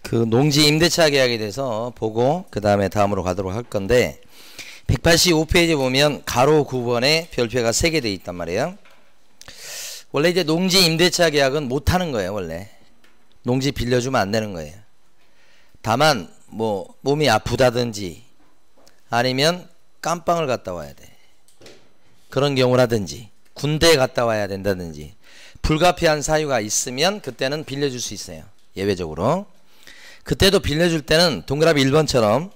그 농지 임대차 계약에 대해서 보고 그 다음에 다음으로 가도록 할 건데 185페이지 보면 가로 9번에 별표가 3개 되어 있단 말이에요. 원래 이제 농지 임대차 계약은 못 하는 거예요. 원래 농지 빌려주면 안 되는 거예요. 다만 뭐 몸이 아프다든지 아니면 깜빵을 갔다 와야 돼, 그런 경우라든지 군대에 갔다 와야 된다든지 불가피한 사유가 있으면 그때는 빌려줄 수 있어요. 예외적으로. 그때도 빌려줄 때는 동그라미 1번처럼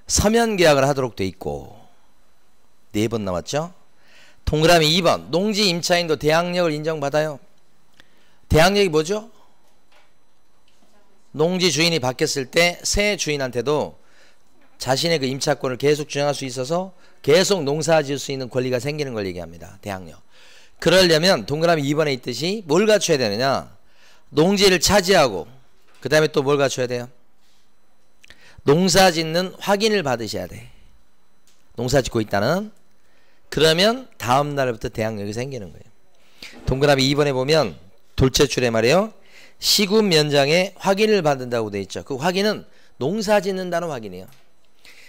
서면 계약을 하도록 돼 있고, 4번 남았죠. 동그라미 2번 농지 임차인도 대항력을 인정받아요. 대항력이 뭐죠? 농지 주인이 바뀌었을 때 새 주인한테도 자신의 그 임차권을 계속 주장할 수 있어서 계속 농사 지을 수 있는 권리가 생기는 걸 얘기합니다. 대항력. 그러려면 동그라미 2번에 있듯이 뭘 갖춰야 되느냐, 농지를 차지하고 그 다음에 또 뭘 갖춰야 돼요? 농사 짓는 확인을 받으셔야 돼. 농사 짓고 있다는. 그러면 다음 날부터 대항력이 생기는 거예요. 동그라미 2번에 보면 둘째 줄에 말이에요, 시군 면장에 확인을 받는다고 되어 있죠. 그 확인은 농사 짓는다는 확인이에요.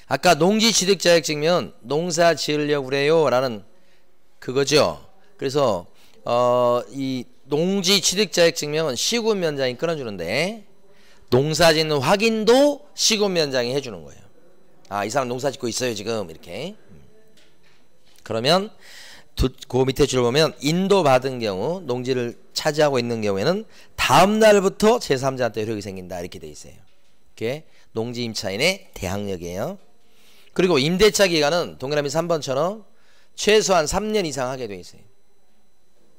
아까 농지 취득 자격증이면 농사 지으려고 그래요 라는 그거죠. 그래서 이 농지 취득 자격증명은 시군 면장이 끊어주는데 농사 짓는 확인도 시군 면장이 해주는 거예요. 아, 이 사람 농사 짓고 있어요 지금, 이렇게. 그러면 그 밑에 줄 보면 인도받은 경우, 농지를 차지하고 있는 경우에는 다음 날부터 제3자한테 효력이 생긴다, 이렇게 돼 있어요. 이게 농지 임차인의 대항력이에요. 그리고 임대차 기간은 동그라미 3번처럼 최소한 3년 이상 하게 돼 있어요.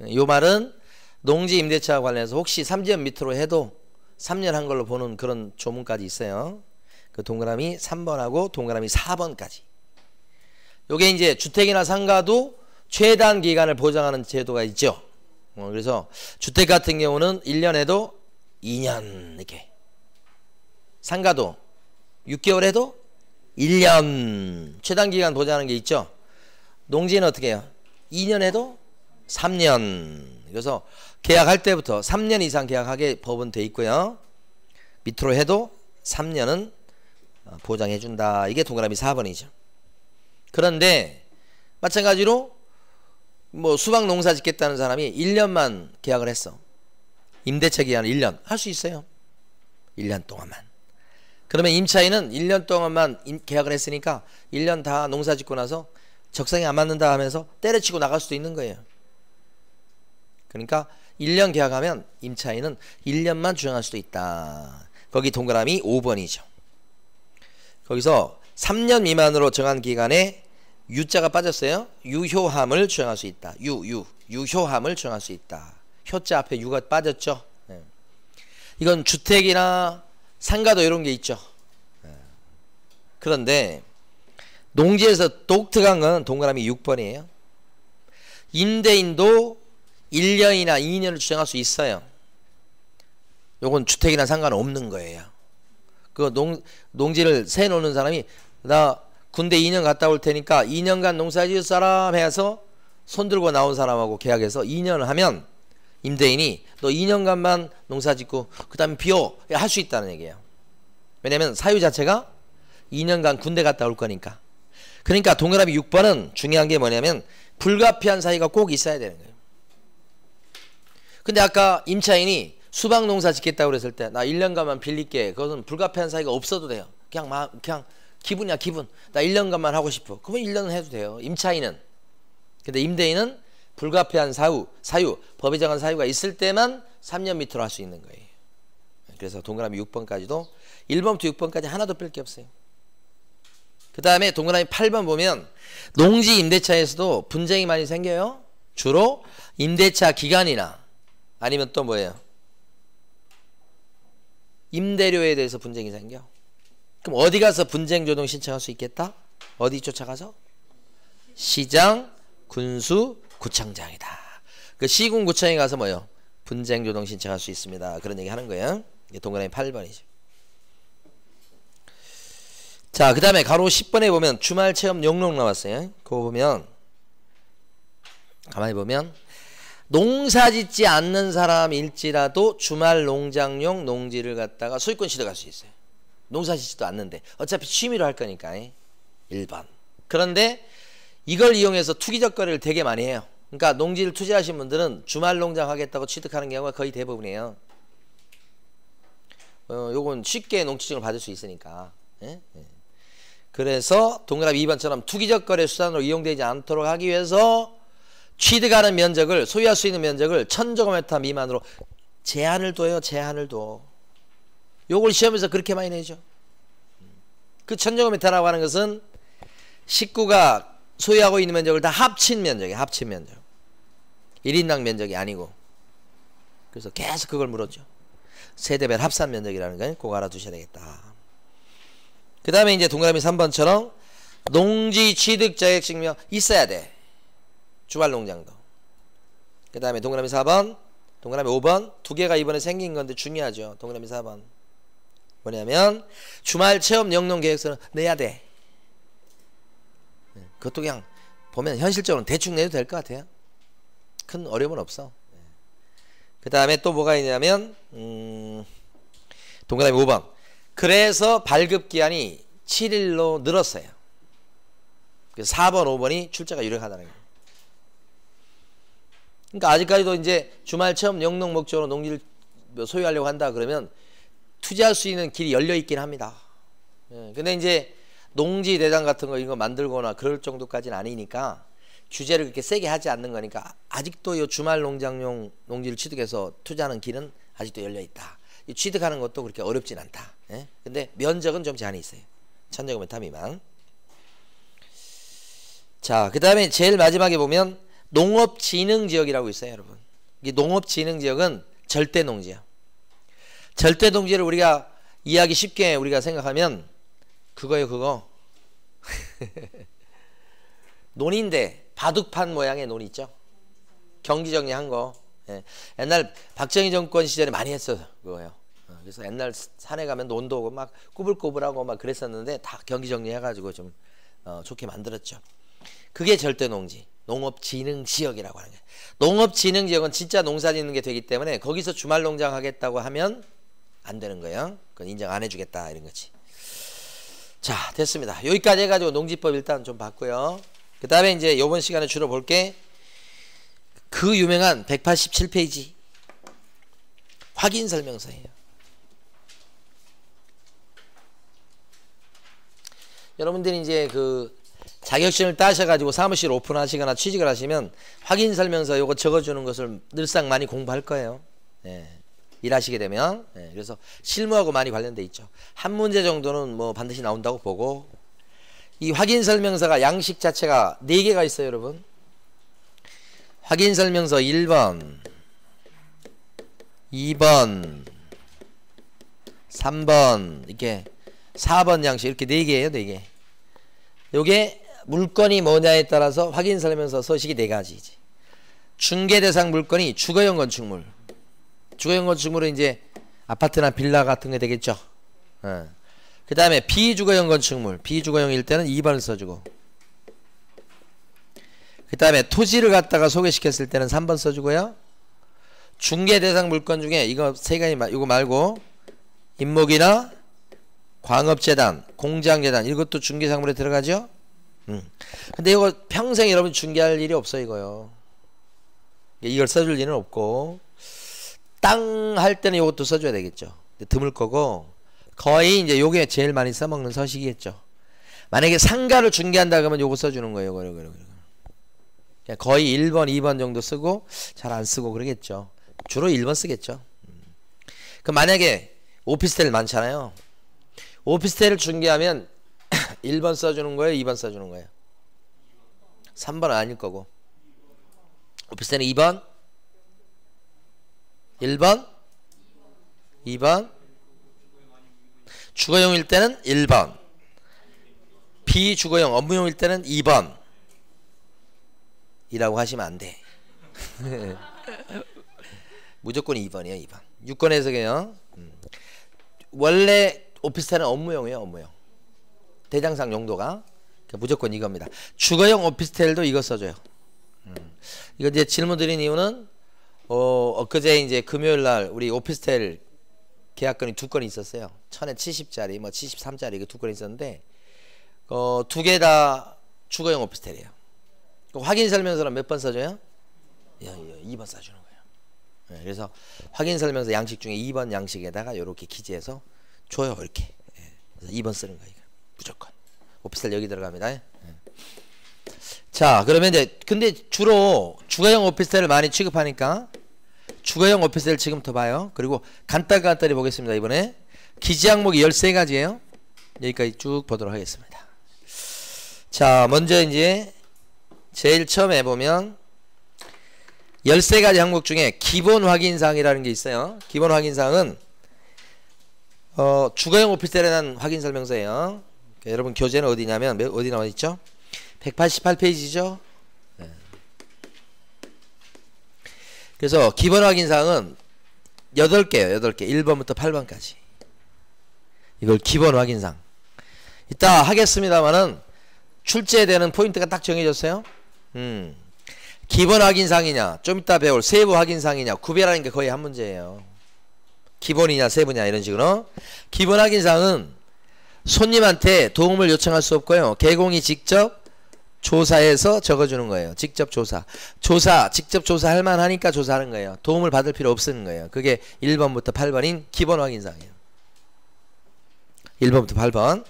이 말은 농지 임대차와 관련해서 혹시 3년 밑으로 해도 3년 한 걸로 보는 그런 조문까지 있어요. 그 동그라미 3번하고 동그라미 4번까지. 요게 이제 주택이나 상가도 최단 기간을 보장하는 제도가 있죠. 그래서 주택 같은 경우는 1년 해도 2년 이렇게, 상가도 6개월 해도 1년 최단 기간 보장하는 게 있죠. 농지는 어떻게 해요? 2년 해도 3년. 그래서 계약할 때부터 3년 이상 계약하게 법은 돼 있고요. 밑으로 해도 3년은 보장해 준다. 이게 동그라미 4번이죠. 그런데 마찬가지로 뭐 수박 농사 짓겠다는 사람이 1년만 계약을 했어. 임대차 기간 1년 할 수 있어요. 1년 동안만. 그러면 임차인은 1년 동안만 계약을 했으니까 1년 다 농사 짓고 나서 적성에 안 맞는다 하면서 때려치고 나갈 수도 있는 거예요. 그러니까 1년 계약하면 임차인은 1년만 주장할 수도 있다. 거기 동그라미 5번이죠. 거기서 3년 미만으로 정한 기간에 유자가 빠졌어요. 유효함을 주장할 수 있다. 유효함을 주장할 수 있다. 효자 앞에 유가 빠졌죠. 이건 주택이나 상가도 이런 게 있죠. 그런데 농지에서 독특한 건 동그라미 6번이에요. 임대인도 1년이나 2년을 주장할 수 있어요. 요건 주택이나 상가는 없는 거예요. 그 농지를 세 놓는 사람이 나 군대 2년 갔다 올 테니까 2년간 농사 지을 사람 해서 손 들고 나온 사람하고 계약해서 2년을 하면 임대인이 너 2년간만 농사 짓고 그 다음에 비워 할 수 있다는 얘기예요. 왜냐면 사유 자체가 2년간 군대 갔다 올 거니까. 그러니까 동그라미 6번은 중요한 게 뭐냐면 불가피한 사유가 꼭 있어야 되는 거예요. 근데 아까 임차인이 수박 농사 짓겠다고 그랬을 때 나 1년간만 빌릴게. 그것은 불가피한 사유가 없어도 돼요. 그냥 기분이야, 기분. 나 1년간만 하고 싶어. 그러면 1년은 해도 돼요, 임차인은. 근데 임대인은 불가피한 사유, 법에 정한 사유가 있을 때만 3년 밑으로 할 수 있는 거예요. 그래서 동그라미 6번까지도 1번부터 6번까지 하나도 뺄 게 없어요. 그 다음에 동그라미 8번 보면 농지 임대차에서도 분쟁이 많이 생겨요. 주로 임대차 기간이나 아니면 또 뭐예요? 임대료에 대해서 분쟁이 생겨. 그럼 어디 가서 분쟁조정 신청할 수 있겠다? 어디 쫓아가서? 시장, 군수, 구청장이다. 그 시군구청에 가서 뭐요? 분쟁조정 신청할 수 있습니다. 그런 얘기 하는 거예요. 동그라미 8번이죠. 자, 그 다음에 가로 10번에 보면 주말체험 용록 나왔어요. 그거 보면 가만히 보면 농사 짓지 않는 사람일지라도 주말 농장용 농지를 갖다가 소유권 취득할 수 있어요. 농사 짓지도 않는데 어차피 취미로 할 거니까. 1번. 그런데 이걸 이용해서 투기적 거래를 되게 많이 해요. 그러니까 농지를 투자하신 분들은 주말 농장 하겠다고 취득하는 경우가 거의 대부분이에요. 요건 쉽게 농지증을 받을 수 있으니까. 그래서 동그라미 2번처럼 투기적 거래 수단으로 이용되지 않도록 하기 위해서 취득하는 면적을, 소유할 수 있는 면적을 1000제곱미터 미만으로 제한을 둬요. 제한을 둬. 요걸 시험에서 그렇게 많이 내죠. 그 1000제곱미터라고 하는 것은 식구가 소유하고 있는 면적을 다 합친 면적이에요. 합친 면적. 1인당 면적이 아니고. 그래서 계속 그걸 물었죠. 세대별 합산 면적이라는 걸 꼭 알아두셔야 되겠다. 그 다음에 이제 동그라미 3번처럼 농지 취득 자격증명 있어야 돼. 주말 농장도. 그 다음에 동그라미 4번, 동그라미 5번 두 개가 이번에 생긴 건데 중요하죠. 동그라미 4번. 뭐냐면 주말 체험 영농 계획서는 내야 돼. 그것도 그냥 보면 현실적으로 대충 내도 될 것 같아요. 큰 어려움은 없어. 그 다음에 또 뭐가 있냐면 동그라미 5번. 그래서 발급기한이 7일로 늘었어요. 그래서 4번, 5번이 출제가 유력하다는 거예요. 그러니까 아직까지도 이제 주말 체험 영농 목적으로 농지를 소유하려고 한다 그러면 투자할 수 있는 길이 열려 있긴 합니다. 근데 이제 농지 대장 같은 거 이거 만들거나 그럴 정도까지는 아니니까 규제를 그렇게 세게 하지 않는 거니까 아직도 이 주말 농장용 농지를 취득해서 투자하는 길은 아직도 열려 있다. 이 취득하는 것도 그렇게 어렵진 않다. 근데 면적은 좀 제한이 있어요. 1000제곱미터 미만. 자, 그 다음에 제일 마지막에 보면 농업진흥지역이라고 있어요, 여러분. 이 농업진흥지역은 절대농지야. 절대농지를 우리가 이해하기 쉽게 우리가 생각하면 그거예요, 그거. 논인데 바둑판 모양의 논 있죠. 경기정리한 거. 옛날 박정희 정권 시절에 많이 했어 그거예요. 그래서 옛날 산에 가면 논도 오고 막 꾸불꾸불하고 막 그랬었는데 다 경기정리해가지고 좀 좋게 만들었죠. 그게 절대농지. 농업진흥지역이라고 하는 거예요. 농업진흥지역은 진짜 농사 짓는 게 되기 때문에 거기서 주말 농장 하겠다고 하면 안 되는 거예요. 그건 인정 안 해주겠다 이런 거지. 자, 됐습니다. 여기까지 해가지고 농지법 일단 좀 봤고요. 그 다음에 이제 이번 시간에 주로 볼게 그 유명한 187페이지 확인 설명서예요. 여러분들이 이제 그 자격증을 따셔가지고 사무실 오픈하시거나 취직을 하시면 확인 설명서 요거 적어주는 것을 늘상 많이 공부할 거예요. 일하시게 되면. 그래서 실무하고 많이 관련돼 있죠. 한 문제 정도는 뭐 반드시 나온다고 보고 이 확인 설명서가 양식 자체가 4개가 있어요, 여러분. 확인 설명서 1번, 2번, 3번, 이렇게 4번 양식 이렇게 4개예요, 4개. 요게 물건이 뭐냐에 따라서 확인 설명서 서식이 4가지지. 중개 대상 물건이 주거용 건축물. 주거용 건축물은 이제 아파트나 빌라 같은 게 되겠죠. 그 다음에 비주거용 건축물. 비주거용일 때는 2번을 써주고. 그 다음에 토지를 갖다가 소개시켰을 때는 3번 써주고요. 중개 대상 물건 중에 이거 3가지, 이거 말고 임목이나 광업재단, 공장재단 이것도 중개상물에 들어가죠. 근데 이거 평생 여러분 중개할 일이 없어 이거요. 이걸 써줄 일은 없고 땅 할 때는 이것도 써줘야 되겠죠. 드물 거고 거의 이제 요게 제일 많이 써먹는 서식이겠죠. 만약에 상가를 중개한다 그러면 요거 써주는 거예요. 요거. 거의 1번, 2번 정도 쓰고 잘 안 쓰고 그러겠죠. 주로 1번 쓰겠죠. 그럼 만약에 오피스텔 많잖아요. 오피스텔을 중개하면 1번 써주는 거예요? 2번 써주는 거예요? 3번은 아닐 거고. 오피스텔은 2번? 1번? 2번? 주거용일 때는 1번. 비주거용 업무용일 때는 2번. 이라고 하시면 안 돼. 무조건 2번이에요, 2번. 6권 해석이에요. 원래 오피스텔은 업무용이에요, 업무용. 대장상 용도가. 무조건 이겁니다. 주거용 오피스텔도 이거 써줘요. 이거 이제 질문 드린 이유는 엊그제 이제 금요일 날 우리 오피스텔 계약건이 2건이 있었어요. 1070짜리 뭐 73짜리 그 2건이 있었는데 두 개 다 주거용 오피스텔이에요. 확인 설명서는 몇 번 써줘요? 2번 써주는 거예요. 네, 그래서 확인 설명서 양식 중에 2번 양식에다가 이렇게 기재해서 줘요. 이렇게. 네, 그래서 2번 쓰는 거예요. 무조건. 오피스텔 여기 들어갑니다. 네. 자, 그러면 이제 근데 주로 주거용 오피스텔을 많이 취급하니까 주거용 오피스텔 지금부터 봐요. 그리고 간단히 보겠습니다. 이번에 기재 항목이 13가지예요. 여기까지 쭉 보도록 하겠습니다. 자, 먼저 이제 제일 처음에 보면 13가지 항목 중에 기본 확인사항이라는 게 있어요. 기본 확인사항은 주거용 오피스텔에 대한 확인 설명서예요. 여러분 교재는 어디냐면 어디 나와 있죠? 188페이지죠. 네. 그래서 기본 확인사항은 8개예요. 8개. 1번부터 8번까지. 이걸 기본 확인사항. 이따 하겠습니다만은 출제되는 포인트가 딱 정해졌어요. 기본 확인사항이냐 좀 이따 배울 세부 확인사항이냐 구별하는 게 거의 한 문제예요. 기본이냐 세부냐 이런 식으로. 기본 확인사항은 손님한테 도움을 요청할 수 없고요. 개공이 직접 조사해서 적어주는 거예요. 직접 조사. 직접 조사할 만하니까 조사하는 거예요. 도움을 받을 필요 없는 거예요. 그게 1번부터 8번인 기본 확인사항이에요. 1번부터 8번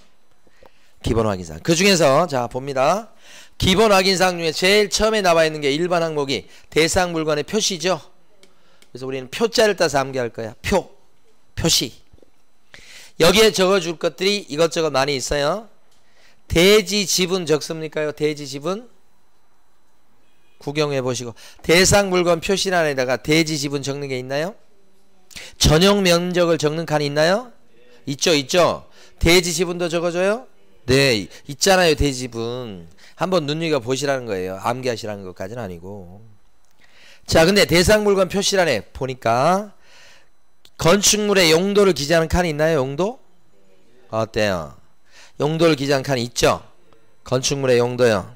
기본 확인사항. 그 중에서 자 봅니다. 기본 확인사항 중에 제일 처음에 나와 있는 게 1번 항목이 대상 물건의 표시죠. 그래서 우리는 표자를 따서 암기할 거야. 표시. 여기에 적어줄 것들이 이것저것 많이 있어요. 대지 지분 적습니까요? 대지 지분 구경해 보시고 대상 물건 표시란에다가 대지 지분 적는 게 있나요? 전용 면적을 적는 칸이 있나요? 있죠. 대지 지분도 적어줘요? 네, 있잖아요. 대지 지분. 한번 눈여겨 보시라는 거예요. 암기하시라는 것까지는 아니고. 자, 근데 대상 물건 표시란에 보니까 건축물의 용도를 기재하는 칸이 있나요? 용도? 어때요? 용도를 기재한 칸이 있죠. 건축물의 용도요.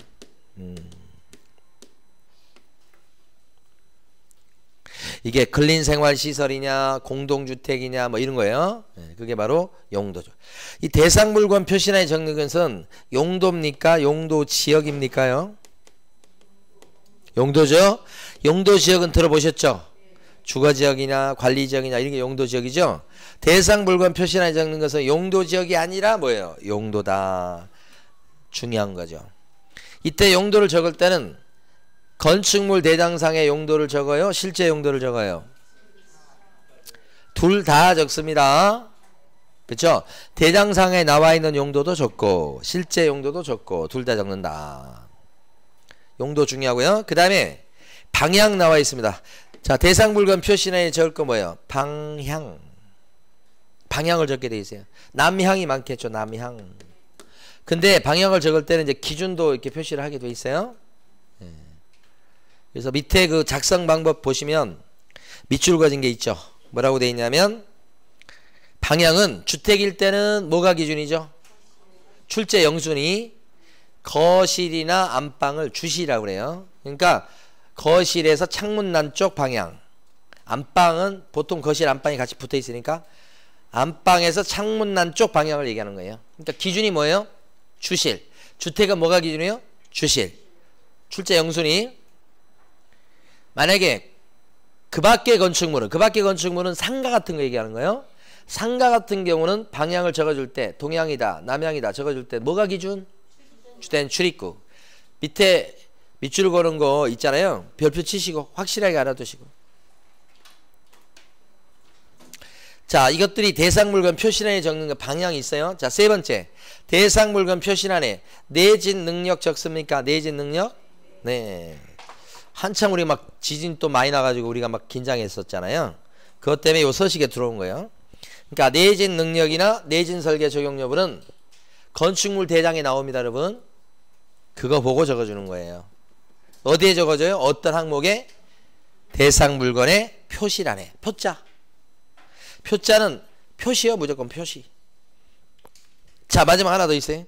이게 근린생활시설이냐 공동주택이냐 뭐 이런 거예요. 네, 그게 바로 용도죠. 이 대상물건 표시란에 적는 것은 용도입니까? 용도지역입니까요? 용도죠. 용도지역은 들어보셨죠? 주거지역이냐 관리지역이냐 이런 게 용도지역이죠. 대상물건 표시란에 적는 것은 용도지역이 아니라 뭐예요? 용도다. 중요한 거죠. 이때 용도를 적을 때는 건축물 대장상의 용도를 적어요? 실제 용도를 적어요? 둘 다 적습니다. 그렇죠? 대장상에 나와 있는 용도도 적고 실제 용도도 적고 둘 다 적는다. 용도 중요하고요. 그 다음에 방향 나와 있습니다. 자, 대상물건 표시란에 적을 거 뭐예요? 방향을 적게 돼 있어요. 남향이 많겠죠. 남향. 근데 방향을 적을 때는 이제 기준도 이렇게 표시를 하게 돼 있어요. 그래서 밑에 그 작성 방법 보시면 밑줄 그어진 게 있죠. 뭐라고 돼 있냐면 방향은 주택일 때는 뭐가 기준이죠? 출제 영순이 거실이나 안방을 주시라고 그래요. 그러니까 거실에서 창문 난 쪽 방향, 안방은 보통 거실 안방이 같이 붙어 있으니까 안방에서 창문 난 쪽 방향을 얘기하는 거예요. 그러니까 기준이 뭐예요? 주실. 주택은 뭐가 기준이에요? 주실. 출제 영순이 만약에 그 밖의 건축물은 상가 같은 거 얘기하는 거예요. 상가 같은 경우는 방향을 적어줄 때 동향이다 남향이다 적어줄 때 뭐가 기준? 주된 출입구. 밑에 밑줄 거는 거 있잖아요. 별표 치시고 확실하게 알아두시고. 자, 이것들이 대상물건 표시란에 적는 거 방향이 있어요. 자, 세 번째 대상물건 표시란에 내진 능력 적습니까? 내진 능력? 네. 한참 우리 막 지진 또 많이 나가지고 우리가 막 긴장했었잖아요. 그것 때문에 요 서식에 들어온 거예요. 그러니까 내진 능력이나 내진 설계 적용 여부는 건축물 대장에 나옵니다, 여러분. 그거 보고 적어주는 거예요. 어디에 적어줘요? 어떤 항목에? 대상 물건의 표시란에. 표자. 표자는 표시요, 무조건 표시. 자, 마지막 하나 더 있어요.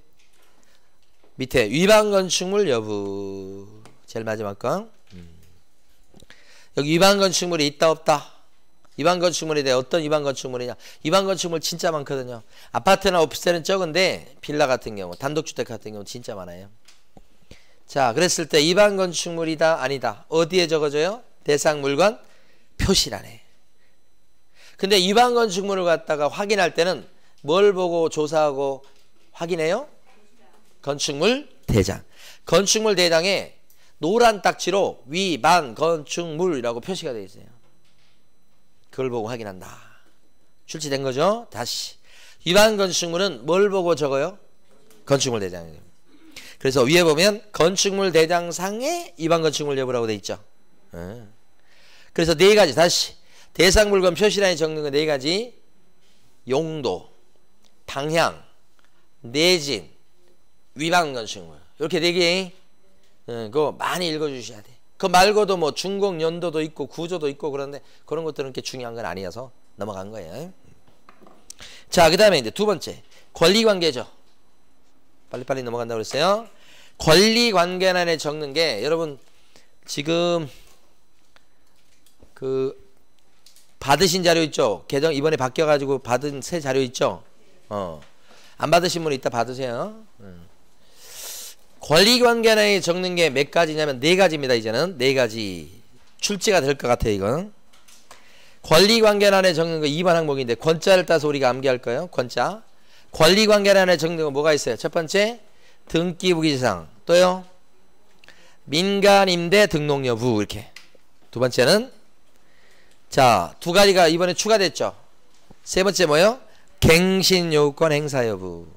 밑에 위반 건축물 여부. 제일 마지막 거. 여기 위반 건축물이 있다 없다? 위반 건축물에 대해 어떤 위반 건축물이냐? 위반 건축물 진짜 많거든요. 아파트나 오피스텔은 적은데 빌라 같은 경우, 단독주택 같은 경우 진짜 많아요. 자, 그랬을 때 위반 건축물이다 아니다. 어디에 적어져요? 대상 물건 표시란에. 근데 위반 건축물을 갖다가 확인할 때는 뭘 보고 조사하고 확인해요? 건축물 대장. 건축물 대장에 노란 딱지로 위반 건축물이라고 표시가 되어 있어요. 그걸 보고 확인한다. 출제된 거죠? 다시. 위반 건축물은 뭘 보고 적어요? 건축물 대장이에요. 그래서 위에 보면 건축물 대장상에 위반 건축물 여부라고 되어 있죠. 그래서 네 가지 다시 대상 물건 표시란에 적는 거 네 가지. 용도, 방향, 내진, 위반 건축물. 이렇게 네 개. 그거 많이 읽어주셔야 돼. 그 말고도 뭐 준공 연도도 있고 구조도 있고 그런데 그런 것들은 그렇게 중요한 건 아니어서 넘어간 거예요. 자, 그 다음에 이제 두 번째 권리관계죠. 빨리빨리 넘어간다고 그랬어요. 권리관계란에 적는 게 여러분 지금 그 받으신 자료 있죠? 개정 이번에 바뀌어가지고 받은 새 자료 있죠? 안 받으신 분 이따 받으세요. 권리관계란에 적는 게 몇 가지냐면 네 가지입니다. 이제는 네 가지 출제가 될 것 같아요. 이건 권리관계란에 적는 거 2번 항목인데 권자를 따서 우리가 암기할 거예요. 권자. 권리관계란에 적는 거 뭐가 있어요? 첫 번째 등기부기재상, 또요 민간임대 등록 여부. 이렇게. 두 번째는 자, 두 가지가 이번에 추가됐죠. 세 번째 뭐예요? 갱신요구권 행사 여부.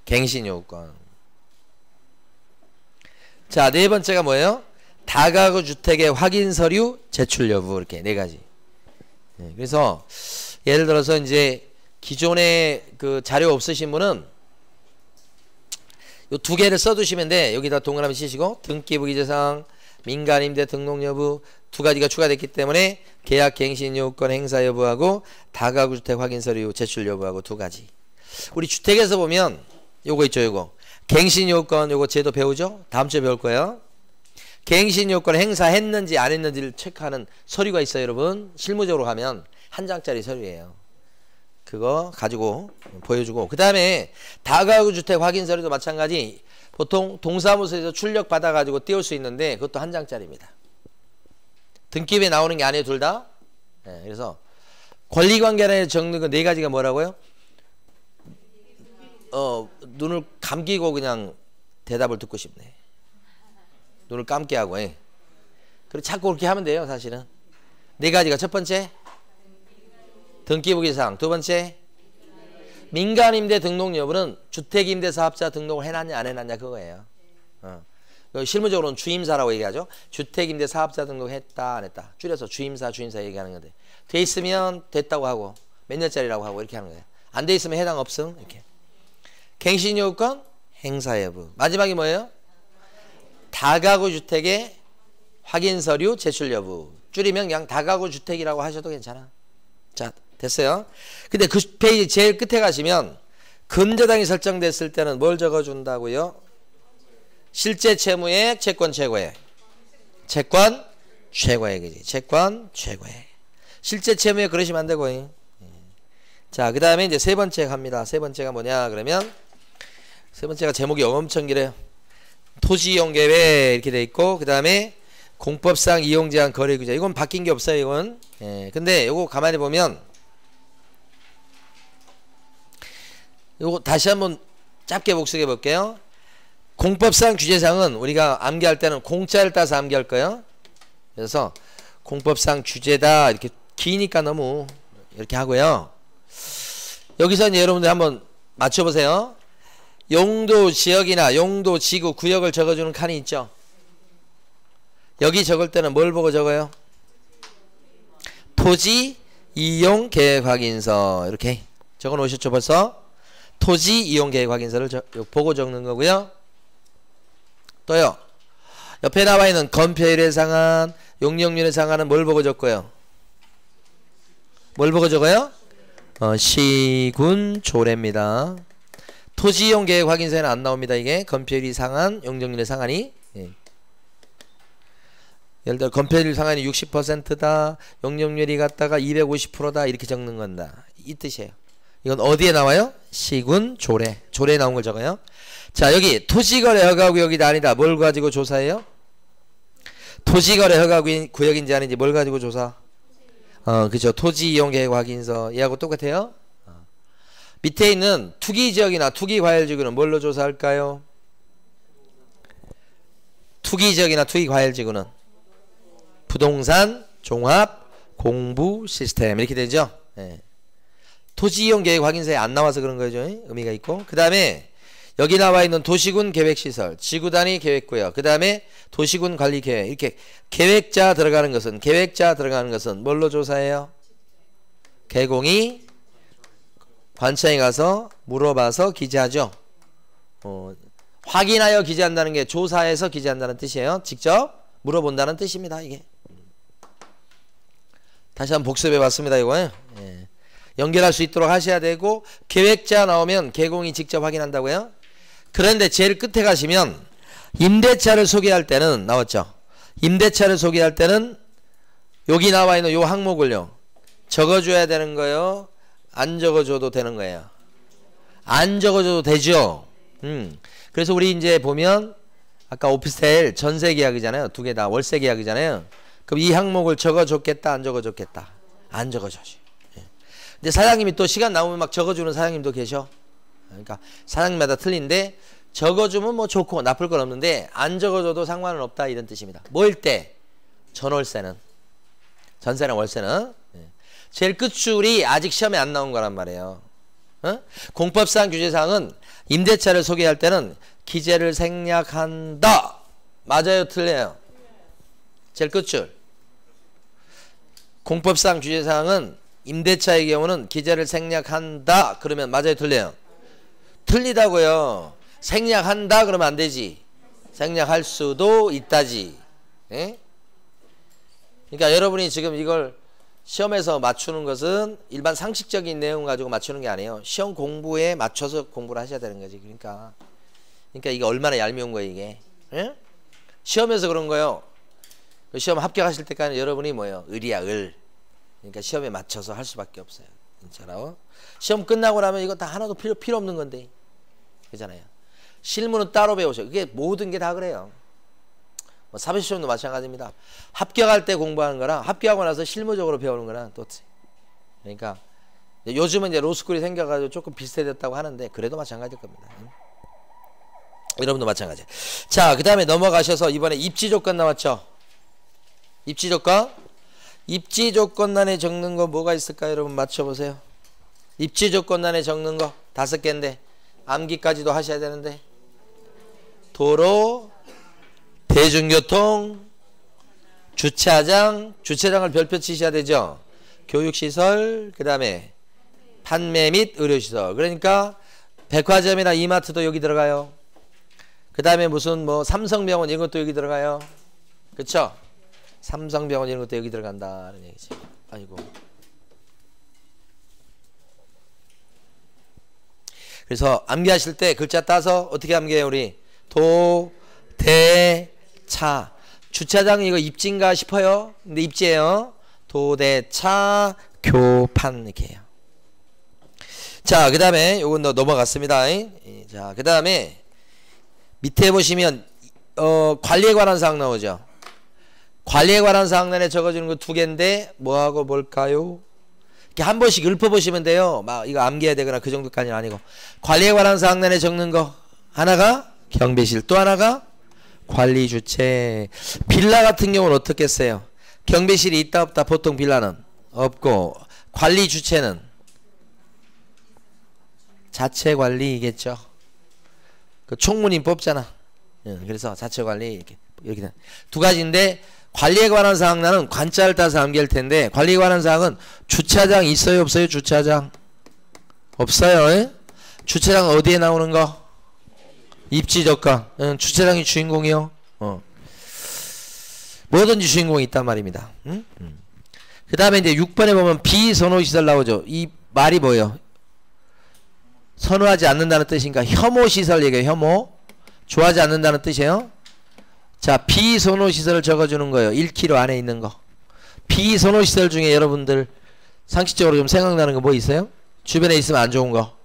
갱신요구권. 자, 네 번째가 뭐예요? 다가구 주택의 확인 서류 제출 여부. 이렇게 네 가지. 그래서 예를 들어서 이제 기존에 그 자료 없으신 분은 요 두 개를 써두시면 돼. 여기다 동그라미 치시고 등기부기재상, 민간임대 등록 여부 두 가지가 추가됐기 때문에 계약 갱신 요구권 행사 여부하고 다가구 주택 확인 서류 제출 여부하고 두 가지. 우리 주택에서 보면 요거 있죠. 요거 갱신 요구권 요거 제도 배우죠? 다음 주에 배울 거예요. 갱신 요구권 행사했는지 안 했는지를 체크하는 서류가 있어요. 여러분 실무적으로 가면 한 장짜리 서류예요. 그거 가지고 보여주고 그 다음에 다가구 주택 확인 서류도 마찬가지. 보통 동사무소에서 출력 받아 가지고 띄울 수 있는데 그것도 한 장짜리입니다. 등기부에 나오는 게 아니에요. 둘 다. 그래서 권리관계란에 적는 거 네 가지가 뭐라고요? 눈을 감기고 그냥 대답을 듣고 싶네. 눈을 감게 하고. 그리고 자꾸 그렇게 하면 돼요. 사실은 네 가지가 첫 번째 등기부기재상, 두 번째 민간임대 등록 여부는 주택임대사업자 등록을 해놨냐 안 해놨냐 그거예요. 실무적으로는 주임사라고 얘기하죠. 주택임대사업자 등록했다 안 했다 줄여서 주임사 얘기하는 건데 돼 있으면 됐다고 하고 몇 년짜리라고 하고 이렇게 하는 거예요. 안 돼 있으면 해당 없음 이렇게. 갱신요구권 행사 여부. 마지막이 뭐예요? 다가구 주택의 확인 서류 제출 여부. 줄이면 그냥 다가구 주택이라고 하셔도 괜찮아. 자, 됐어요. 근데 그 페이지 제일 끝에 가시면 근저당이 설정됐을 때는 뭘 적어준다고요? 실제 채무액, 채권 최고액. 채권 최고액이지. 채권 최고액. 실제 채무액 그러시면 안 되고. 자, 그 다음에 이제 세 번째 갑니다. 세 번째가 뭐냐 그러면 세 번째가 제목이 엄청 길어요. 토지 이용 계획 이렇게 돼 있고 그 다음에 공법상 이용 제한 거래 규제. 이건 바뀐 게 없어요. 이건. 근데 요거 가만히 보면 요거 다시 한번 짧게 복습해 볼게요. 공법상 규제상은 우리가 암기할 때는 공자를 따서 암기할 거예요. 그래서 공법상 규제다 이렇게 기니까 너무 이렇게 하고요. 여기서 이제 여러분들 한번 맞춰보세요. 용도 지역이나 용도 지구 구역을 적어주는 칸이 있죠. 여기 적을 때는 뭘 보고 적어요? 토지 이용 계획 확인서 이렇게 적어 놓으셨죠 벌써? 토지 이용 계획 확인서를 보고 적는 거고요. 또요. 옆에 나와 있는 건폐율에 상한, 용적률에 상한은 뭘 보고 적고요? 뭘 보고 적어요? 시군 조례입니다. 토지 이용 계획 확인서에는 안 나옵니다. 이게 건폐율이 상한, 용적률의 상한이. 예를 들어 건폐율 상한이 60%다. 용적률이 갖다가 250%다. 이렇게 적는 건다. 이 뜻이에요. 이건 어디에 나와요? 시군 조례. 조례에 나온 걸 적어요. 자, 여기 토지거래 허가구역이다 아니다. 뭘 가지고 조사해요? 토지거래 허가구역인지 아닌지 뭘 가지고 조사? 그죠. 토지이용계획 확인서. 얘하고 똑같아요. 밑에 있는 투기지역이나 투기과열지구는 뭘로 조사할까요? 투기지역이나 투기과열지구는 부동산 종합 공부 시스템 이렇게 되죠. 네. 토지이용계획 확인서에 안 나와서 그런 거죠. 의미가 있고. 그 다음에 여기 나와 있는 도시군 계획시설, 지구단위 계획구역, 그 다음에 도시군 관리계획 이렇게 계획자 들어가는 것은 뭘로 조사해요? 개공이 관청에 가서 물어봐서 기재하죠. 확인하여 기재한다는 게 조사해서 기재한다는 뜻이에요. 직접 물어본다는 뜻입니다. 이게 다시 한번 복습해 봤습니다. 이거 예. 연결할 수 있도록 하셔야 되고 계획자 나오면 개공이 직접 확인한다고요. 그런데 제일 끝에 가시면 임대차를 소개할 때는 나왔죠. 임대차를 소개할 때는 여기 나와 있는 요 항목을요 적어줘야 되는 거예요? 안 적어줘도 되는 거예요? 안 적어줘도 되죠. 그래서 우리 이제 보면 아까 오피스텔 전세 계약이잖아요. 두 개 다 월세 계약이잖아요. 그럼 이 항목을 적어줬겠다 안 적어줬겠다? 안 적어줘지. 근데 사장님이 또 시간 남으면 막 적어주는 사장님도 계셔. 그러니까 사장님마다 틀린데 적어주면 뭐 좋고 나쁠 건 없는데 안 적어줘도 상관은 없다 이런 뜻입니다. 뭐일 때? 전월세는. 전세랑 월세는. 제일 끝줄이 아직 시험에 안 나온 거란 말이에요. 공법상 규제사항은 임대차를 소개할 때는 기재를 생략한다. 맞아요? 틀려요? 제일 끝줄. 공법상 규제사항은 임대차의 경우는 기재를 생략한다. 그러면 맞아요? 틀려요? 틀리다고요. 생략한다 그러면 안 되지. 생략할 수도 있다지. 예? 그러니까 여러분이 지금 이걸 시험에서 맞추는 것은 일반 상식적인 내용 가지고 맞추는 게 아니에요. 시험 공부에 맞춰서 공부를 하셔야 되는 거지. 그러니까 이게 얼마나 얄미운 거예요 이게. 예? 시험에서 그런 거요. 시험 합격하실 때까지 여러분이 뭐예요? 을이야 을. 그러니까 시험에 맞춰서 할 수밖에 없어요. 진짜로. 시험 끝나고 나면 이거 다 하나도 필요 없는 건데. 그잖아요. 실무는 따로 배우셔. 그게 모든 게 다 그래요. 뭐 사법시험도 마찬가지입니다. 합격할 때 공부하는 거랑 합격하고 나서 실무적으로 배우는 거랑 또 그러니까 요즘은 이제 로스쿨이 생겨가지고 조금 비슷해졌다고 하는데 그래도 마찬가지일 겁니다. 여러분도 마찬가지. 자, 그 다음에 넘어가셔서 이번에 입지 조건 나왔죠. 입지 조건. 입지 조건란에 적는 거 뭐가 있을까요? 여러분 맞춰보세요. 입지 조건란에 적는 거 5개인데 암기까지도 하셔야 되는데 도로, 대중교통, 주차장을 별표 치셔야 되죠. 교육시설, 그 다음에 판매 및 의료시설. 그러니까 백화점이나 이마트도 여기 들어가요. 그 다음에 무슨 뭐 삼성병원 이런 것도 여기 들어가요. 그쵸? 삼성병원 이런 것도 여기 들어간다는 얘기지. 아이고. 그래서 암기하실 때 글자 따서 어떻게 암기해요 우리? 도, 대, 차. 주차장 이거 입지인가 싶어요. 근데 입지예요. 도대차 교판 이렇게 해요. 자, 그 다음에 요건 넘어갔습니다. 자, 그 다음에 밑에 보시면 관리에 관한 사항 나오죠. 관리에 관한 사항란에 적어주는 거 2개인데 뭐하고 뭘까요? 이렇게 한 번씩 읊어보시면 돼요. 막 이거 암기해야 되거나 그 정도까지는 아니고. 관리에 관한 사항란에 적는 거 하나가 경비실, 또 하나가 관리주체. 빌라 같은 경우는 어떻게 써요? 경비실이 있다 없다? 보통 빌라는 없고 관리주체는 자체관리이겠죠. 그 총무님 뽑잖아. 그래서 자체관리 이렇게 2가지인데 관리에 관한 사항란은 관자를 따서 암기할 텐데 관리에 관한 사항은 주차장 있어요 없어요? 주차장 없어요. 주차장 어디에 나오는 거? 입지 조건. 주차장이 주인공이요. 뭐든지 주인공이 있단 말입니다. 그 다음에 이제 6번에 보면 비선호시설 나오죠. 이 말이 뭐예요? 선호하지 않는다는 뜻인가? 혐오시설 얘기해요. 혐오. 좋아하지 않는다는 뜻이에요. 자, 비선호시설을 적어주는 거예요. 1km 안에 있는 거. 비선호시설 중에 여러분들 상식적으로 좀 생각나는 거 뭐 있어요? 주변에 있으면 안 좋은 거.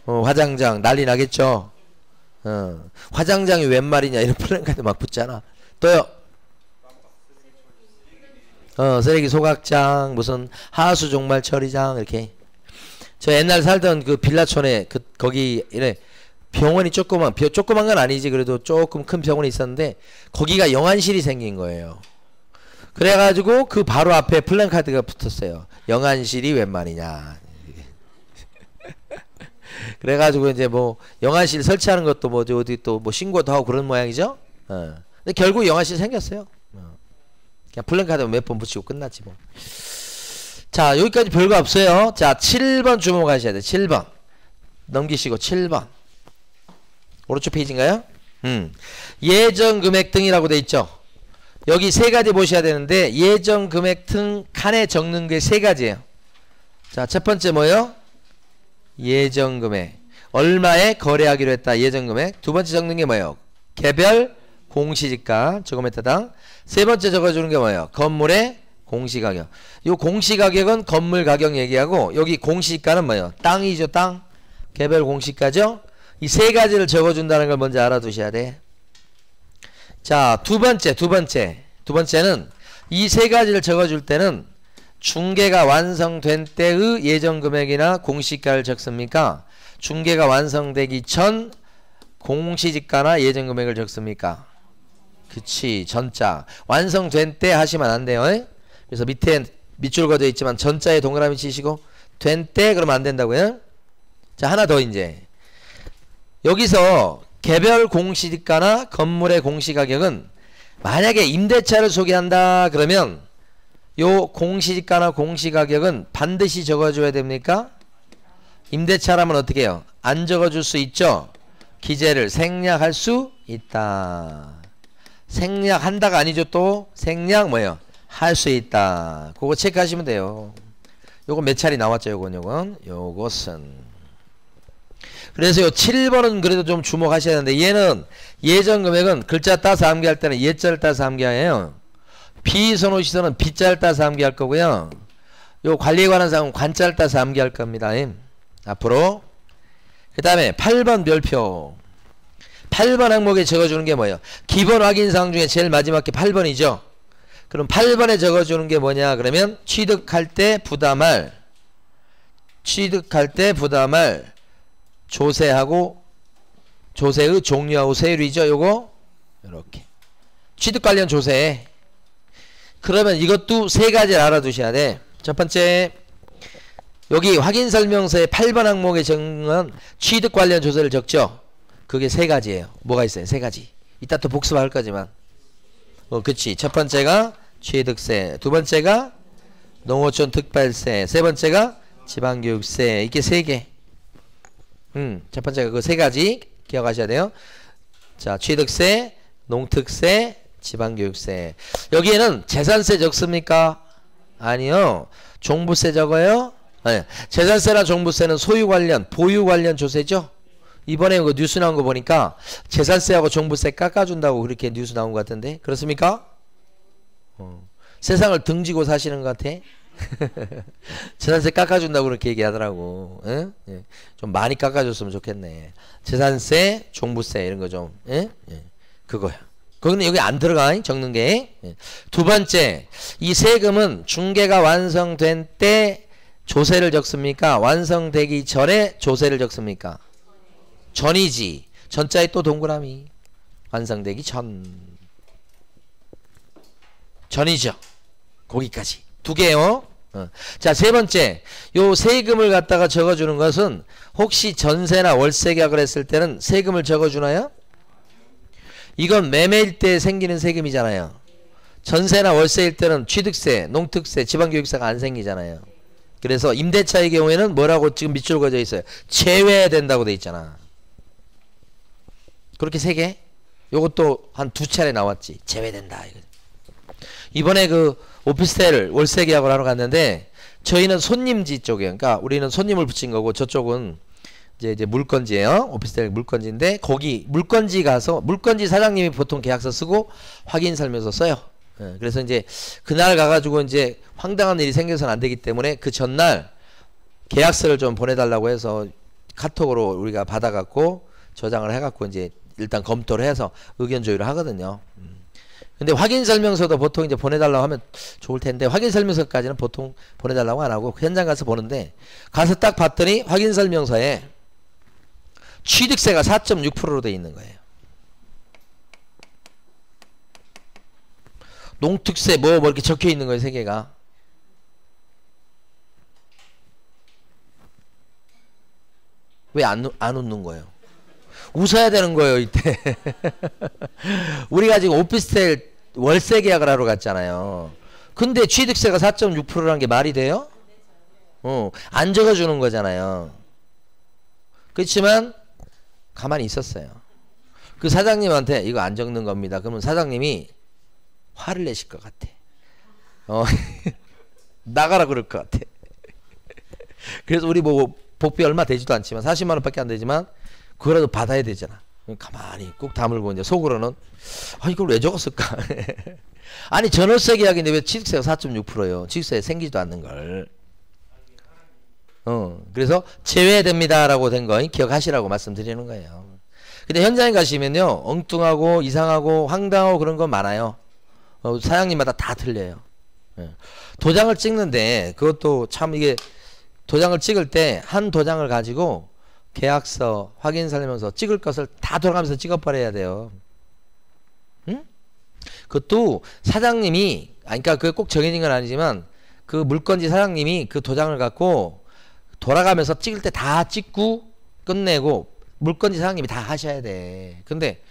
화장장 난리 나겠죠. 화장장이 웬 말이냐 이런 플랜카드 막 붙잖아. 또요. 쓰레기 소각장, 무슨 하수 종말 처리장 이렇게. 저 옛날 살던 그 빌라촌에 거기 이래 병원이 조그만 건 아니지 그래도 조금 큰 병원이 있었는데 거기가 영안실이 생긴 거예요. 그래가지고 그 바로 앞에 플랜카드가 붙었어요. 영안실이 웬 말이냐. 그래가지고 이제 뭐 영안실 설치하는 것도 뭐 어디 또 뭐 신고도 하고 그런 모양이죠. 근데 결국 영안실 생겼어요. 그냥 플랜카드 몇 번 붙이고 끝났지 뭐. 자, 여기까지 별거 없어요. 자, 7번 주목하셔야 돼. 7번 넘기시고 7번 오른쪽 페이지인가요? 예정 금액 등이라고 돼 있죠. 여기 세 가지 보셔야 되는데 예정 금액 등 칸에 적는 게 세 가지예요. 자, 첫 번째 뭐예요? 예정 금액. 얼마에 거래하기로 했다. 예정 금액. 두 번째 적는 게 뭐예요? 개별 공시지가 제곱미터당. 세 번째 적어주는 게 뭐예요? 건물의 공시가격. 요 공시가격은 건물 가격 얘기하고 여기 공시가는 뭐예요? 땅이죠. 땅. 개별 공시가죠. 이 세 가지를 적어준다는 걸 먼저 알아두셔야 돼. 자, 두 번째는 이 세 가지를 적어줄 때는 중개가 완성된 때의 예정 금액이나 공시가를 적습니까? 중개가 완성되기 전 공시지가나 예정 금액을 적습니까? 그치, 전자. 완성된 때 하시면 안 돼요. 그래서 밑에 밑줄 그어져 있지만 전자에 동그라미 치시고 된 때 그러면 안 된다고요. 자, 하나 더 이제. 여기서 개별 공시지가나 건물의 공시가격은 만약에 임대차를 소개한다 그러면 요 공시지가나 공시가격은 반드시 적어줘야 됩니까? 임대차라면 어떻게 해요? 안 적어줄 수 있죠? 기재를 생략할 수 있다. 생략한다가 아니죠. 또 생략 뭐예요? 할 수 있다. 그거 체크하시면 돼요. 요거 몇 차례 나왔죠? 요것은 그래서 요 7번은 그래도 좀 주목하셔야 되는데 얘는 예정 금액은 글자 따서 암기할 때는 예자를 따서 암기해요. 비선호시설은 비자를 따서 암기할 거고요. 요 관리에 관한 사항은 관자를 따서 암기할 겁니다. 앞으로 그 다음에 8번 별표. 8번 항목에 적어주는 게 뭐예요? 기본 확인사항 중에 제일 마지막 게 8번이죠. 그럼 8번에 적어주는 게 뭐냐 그러면 취득할 때 부담할 조세하고 조세의 종류하고 세율이죠. 요거 이렇게 취득 관련 조세. 그러면 이것도 세 가지를 알아두셔야 돼. 첫 번째 여기 확인설명서에 8번 항목에 적는 취득 관련 조세를 적죠. 그게 세 가지예요. 뭐가 있어요? 세 가지. 이따 또 복습할 거지만 그치. 첫 번째가 취득세, 두 번째가 농어촌 특발세, 세 번째가 지방교육세. 이게 세 개. 첫 번째가 그 세 가지 기억하셔야 돼요. 자, 취득세, 농특세, 지방교육세. 여기에는 재산세 적습니까? 아니요. 종부세 적어요? 아니, 재산세나 종부세는 소유 관련, 보유 관련 조세죠? 이번에 그 뉴스 나온 거 보니까 재산세하고 종부세 깎아준다고 그렇게 뉴스 나온 것 같은데 그렇습니까? 세상을 등지고 사시는 것 같아. 재산세 깎아준다고 그렇게 얘기하더라고. 예? 좀 많이 깎아줬으면 좋겠네. 재산세, 종부세 이런 거 좀. 그거야. 거기는 여기 안 들어가 적는 게. 두 번째, 이 세금은 중개가 완성된 때 조세를 적습니까? 완성되기 전에 조세를 적습니까? 전이지. 전자에 또 동그라미. 완성되기 전이죠. 거기까지. 두 개요. 자, 세 번째. 요 세금을 갖다가 적어주는 것은 혹시 전세나 월세 계약을 했을 때는 세금을 적어주나요? 이건 매매일 때 생기는 세금이잖아요. 전세나 월세일 때는 취득세, 농특세, 지방교육세가 안 생기잖아요. 그래서 임대차의 경우에는 뭐라고 지금 밑줄 그어져 있어요? 제외된다고 돼 있잖아. 그렇게 세 개? 요것도 한 두 차례 나왔지. 제외된다. 이번에 그 오피스텔 월세 계약을 하러 갔는데 저희는 손님지 쪽이에요. 그러니까 우리는 손님을 붙인 거고 저쪽은 이제 물건지예요. 오피스텔 물건지인데 거기 물건지 가서 물건지 사장님이 보통 계약서 쓰고 확인 설명서 써요. 예, 그래서 이제 그날 가가지고 이제 황당한 일이 생겨서는 안 되기 때문에 그 전날 계약서를 좀 보내달라고 해서 카톡으로 우리가 받아갖고 저장을 해갖고 이제 일단 검토를 해서 의견 조율을 하거든요. 근데 확인 설명서도 보통 이제 보내달라고 하면 좋을 텐데 확인 설명서까지는 보통 보내달라고 안 하고 현장 가서 보는데 가서 딱 봤더니 확인 설명서에 취득세가 4.6%로 돼 있는 거예요. 농특세 뭐 이렇게 적혀 있는 거예요, 세 개가. 왜 안 웃는 거예요? 웃어야 되는 거예요, 이때. 우리가 지금 오피스텔 월세 계약을 하러 갔잖아요. 근데 취득세가 4.6%라는 게 말이 돼요? 안 적어주는 거잖아요. 그렇지만 가만히 있었어요. 그 사장님한테 이거 안 적는 겁니다. 그러면 사장님이 화를 내실 것 같아. 나가라 그럴 것 같아. 그래서 우리 뭐 복비 얼마 되지도 않지만 40만 원밖에 안 되지만 그거라도 받아야 되잖아. 가만히 꾹 다물고 이제 속으로는 이걸 왜 적었을까? 아니 전월세 계약인데 왜 취득세가 4.6%예요? 취득세 생기지도 않는 걸. 그래서 제외됩니다라고 된 거 기억하시라고 말씀드리는 거예요. 근데 현장에 가시면요 엉뚱하고 이상하고 황당하고 그런 건 많아요. 사장님마다 다 틀려요. 도장을 찍는데 그것도 참 이게 도장을 찍을 때 한 도장을 가지고 계약서, 확인 설명서 찍을 것을 다 돌아가면서 찍어버려야 돼요. 응? 그것도 사장님이 그러니까 그게 꼭 정해진 건 아니지만 그 물건지 사장님이 그 도장을 갖고 돌아가면서 찍을 때 다 찍고 끝내고 물건지 사장님이 다 하셔야 돼. 근데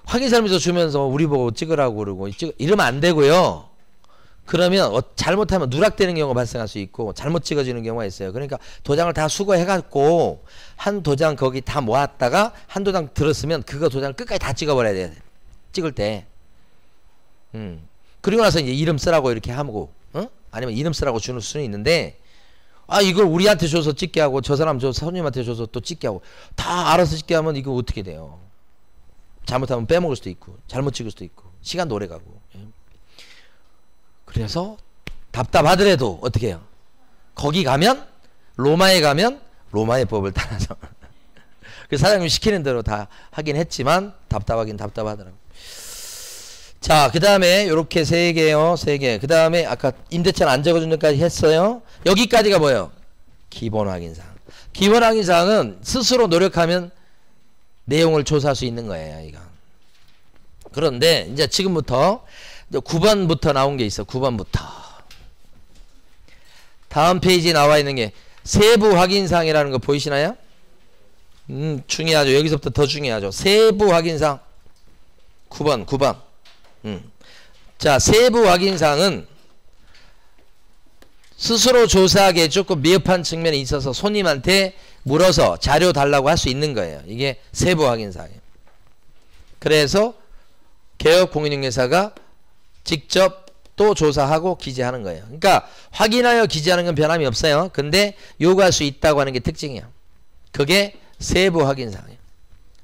확인 설명서 주면서 우리 보고 찍으라고 그러고 이러면 안 되고요. 그러면 잘못하면 누락되는 경우가 발생할 수 있고 잘못 찍어지는 경우가 있어요. 그러니까 도장을 다 수거해갖고 한 도장 거기 다 모았다가 한 도장 들었으면 그거 도장을 끝까지 다 찍어버려야 돼. 찍을 때. 그리고 나서 이제 이름 쓰라고 이렇게 하고 아니면 이름 쓰라고 주는 수는 있는데 이걸 우리한테 줘서 찍게 하고 저 사람 저 손님한테 줘서 또 찍게 하고 다 알아서 찍게 하면 이거 어떻게 돼요? 잘못하면 빼먹을 수도 있고 잘못 찍을 수도 있고 시간도 오래 가고. 그래서 답답하더라도 어떻게 해요? 거기 가면 로마에 가면 로마의 법을 따라서 그 사장님이 시키는 대로 다 하긴 했지만 답답하긴 답답하더라고. 자, 그 다음에 요렇게 세 개요. 세 개. 그 다음에 아까 임대차는 안 적어준 데까지 했어요. 여기까지가 뭐예요? 기본 확인사항. 기본 확인사항은 스스로 노력하면 내용을 조사할 수 있는 거예요. 이거. 그런데 이제 지금부터 9번부터 나온 게 있어. 9번부터. 다음 페이지에 나와 있는 게 세부 확인사항이라는 거 보이시나요? 중요하죠. 여기서부터 더 중요하죠. 세부 확인사항. 9번. 자, 세부 확인사항은 스스로 조사하기에 조금 미흡한 측면이 있어서 손님한테 물어서 자료 달라고 할 수 있는 거예요. 이게 세부 확인사항이에요. 그래서 개업공인중개사가 직접 또 조사하고 기재하는 거예요. 그러니까 확인하여 기재하는 건 변함이 없어요. 근데 요구할 수 있다고 하는 게 특징이에요. 그게 세부 확인사항이에요.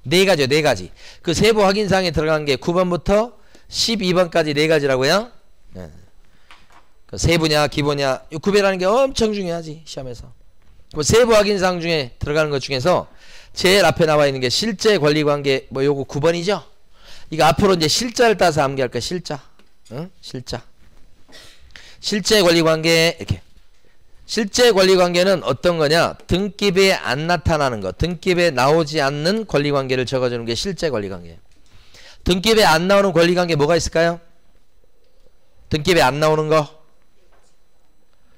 네 가지요. 네 가지. 그 세부 확인사항에 들어간 게 9번부터 12번까지 네 가지라고요. 네. 그 세부냐 기본이냐 구별하는 게 엄청 중요하지 시험에서. 그 세부 확인사항 중에 들어가는 것 중에서 제일 앞에 나와 있는 게 실제 권리관계 뭐 요거 9번이죠. 이거 앞으로 이제 실자를 따서 암기할 거야. 실자. 실자. 실제 권리관계 이렇게. 실제 권리관계는 어떤 거냐? 등기부에 안 나타나는 거. 등기부에 나오지 않는 권리관계를 적어주는 게 실제 권리관계예요. 등기부에 안 나오는 권리관계 뭐가 있을까요? 등기부에 안 나오는 거.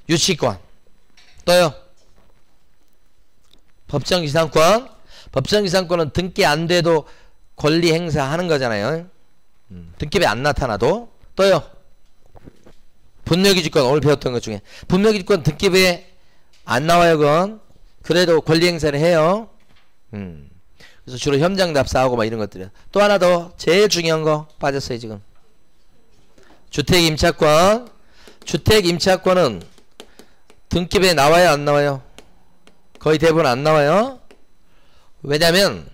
유치권. 또요. 법정기상권. 법정기상권은 등기 안 돼도 권리 행사하는 거잖아요. 등기부에 안 나타나도. 또요. 분묘기지권 오늘 배웠던 것 중에 분묘기지권 등기부에 안 나와요. 그건 그래도 권리 행사를 해요. 그래서 주로 현장 답사하고 막 이런 것들이에요. 또 하나 더 제일 중요한 거 빠졌어요 지금. 주택임차권. 주택임차권은 등기부에 나와요 안 나와요? 거의 대부분 안 나와요. 왜냐면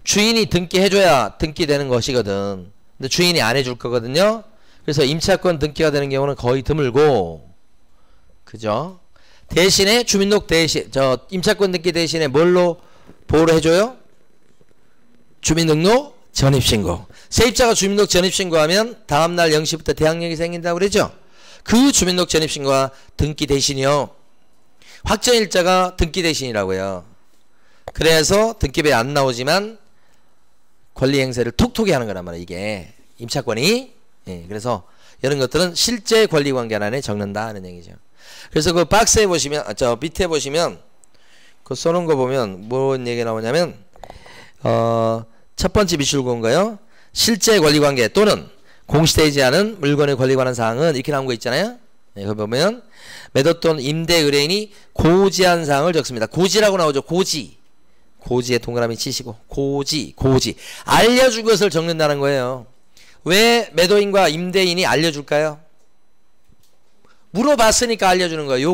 주인이 등기해줘야 등기되는 것이거든. 근데 주인이 안 해줄 거거든요. 그래서 임차권 등기가 되는 경우는 거의 드물고, 그죠? 대신에 주민등록 대신, 임차권 등기 대신에 뭘로 보호를 해줘요? 주민등록 전입신고. 세입자가 주민등록 전입신고하면 다음날 0시부터 대항력이 생긴다고 그러죠? 그 주민등록 전입신고와 등기 대신이요. 확정일자가 등기 대신이라고요. 그래서 등기부에 안 나오지만 권리 행사를 톡톡히 하는 거란 말이에요. 이게 임차권이. 예, 그래서 이런 것들은 실제 권리관계란에 적는다 하는 얘기죠. 그래서 그 박스에 보시면, 저 밑에 보시면 그 써놓은 거 보면 뭔 얘기 나오냐면 첫 번째 미출구인가요? 실제 권리관계 또는 공시되지 않은 물건의 권리 관한 사항은 이렇게 나온 거 있잖아요. 네, 거기 보면 매도 또는 임대 의뢰인이 고지한 사항을 적습니다. 고지라고 나오죠. 고지. 고지에 동그라미 치시고 고지 알려준 것을 적는다는 거예요. 왜 매도인과 임대인이 알려줄까요? 물어봤으니까 알려주는 거예요.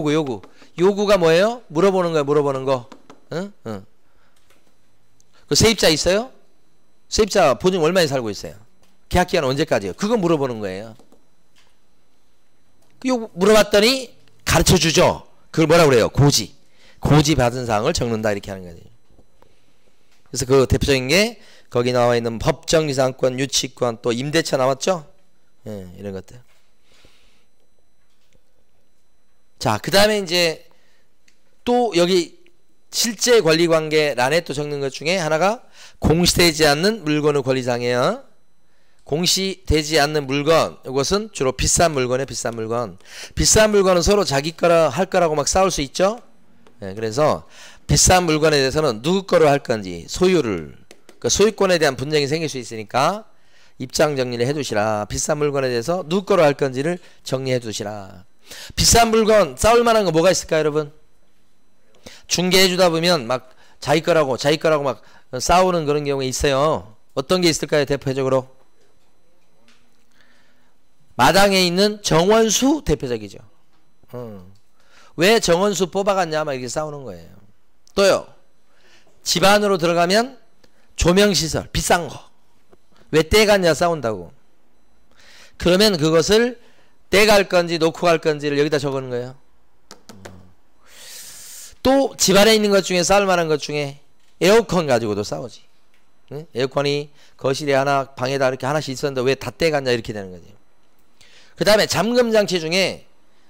요구가 뭐예요? 물어보는 거예요. 물어보는 거. 응? 그 세입자 있어요? 세입자 보증 얼마에 살고 있어요? 계약기간 언제까지요? 그거 물어보는 거예요. 물어봤더니 가르쳐주죠. 그걸 뭐라고 그래요? 고지 받은 사항을 적는다 이렇게 하는 거지. 그래서 그 대표적인 게 거기 나와 있는 법정이상권, 유치권, 또 임대차 나왔죠? 예, 이런 것들. 자, 그 다음에 이제 또 여기 실제 권리관계란에 또 적는 것 중에 하나가 공시되지 않는 물건의 권리상이에요. 공시되지 않는 물건, 이것은 주로 비싼 물건이에요. 비싼 물건. 비싼 물건은 서로 자기 거라 할 거라고 막 싸울 수 있죠. 예, 그래서 비싼 물건에 대해서는 누구 거로 할 건지 소유를, 그 소유권에 대한 분쟁이 생길 수 있으니까 입장 정리를 해두시라. 비싼 물건에 대해서 누구 거로 할 건지를 정리해 두시라. 비싼 물건 싸울 만한 거 뭐가 있을까요, 여러분? 중개해 주다 보면 막 자기 거라고 막 싸우는 그런 경우가 있어요. 어떤 게 있을까요, 대표적으로? 마당에 있는 정원수 대표적이죠. 왜 정원수 뽑아갔냐 막 이렇게 싸우는 거예요. 또요, 집 안으로 들어가면 조명시설 비싼 거 왜 떼갔냐 싸운다고. 그러면 그것을 떼갈 건지 놓고 갈 건지를 여기다 적는 거예요. 또 집 안에 있는 것 중에 싸울 만한 것 중에 에어컨 가지고도 싸우지. 응? 에어컨이 거실에 하나 방에다 이렇게 하나씩 있었는데 왜 다 떼갔냐 이렇게 되는 거지. 그 다음에 잠금장치 중에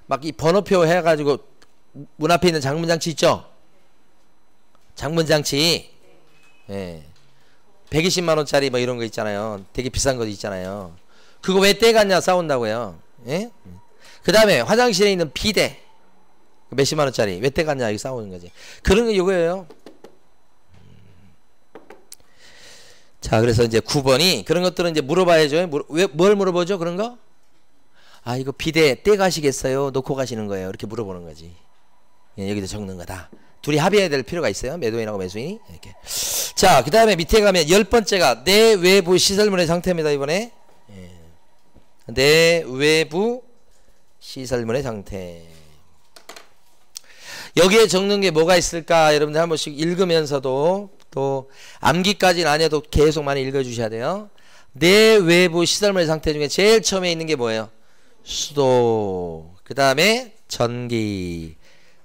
막 이 번호표 해가지고 문 앞에 있는 잠금장치 있죠? 잠금장치. 예. 120만원짜리 뭐 이런 거 있잖아요. 되게 비싼 거 있잖아요. 그거 왜 떼갔냐 싸운다고요. 예? 그 다음에 화장실에 있는 비데 몇십만원짜리 왜 떼갔냐 이렇게 싸우는 거지. 그런 게 이거예요. 자, 그래서 이제 9번이 그런 것들은 이제 물어봐야죠. 뭘 물어보죠? 그런 거? 아, 이거 비데 떼가시겠어요? 놓고 가시는 거예요. 이렇게 물어보는 거지. 예, 여기다 적는 거다. 둘이 합의해야 될 필요가 있어요. 매도인하고 매수인이. 이렇게. 자, 그 다음에 밑에 가면 10번째가 내 외부 시설물의 상태입니다. 이번에. 예. 내 외부 시설물의 상태. 여기에 적는 게 뭐가 있을까? 여러분들 한 번씩 읽으면서도 또 암기까지는 아니어도 계속 많이 읽어주셔야 돼요. 내 외부 시설물의 상태 중에 제일 처음에 있는 게 뭐예요? 수도. 그 다음에 전기.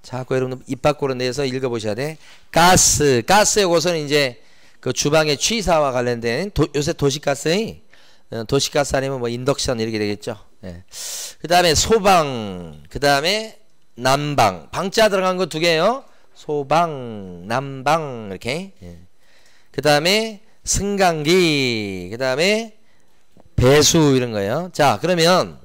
자꾸 여러분 입 밖으로 내서 읽어보셔야 돼. 가스. 요것은 이제 그 주방의 취사와 관련된 요새 도시가스 아니면 뭐 인덕션 이렇게 되겠죠. 예. 그 다음에 소방. 그 다음에 난방. 방자 들어간 거 두 개예요. 소방, 난방 이렇게. 예. 그 다음에 승강기. 그 다음에 배수 이런 거예요. 자, 그러면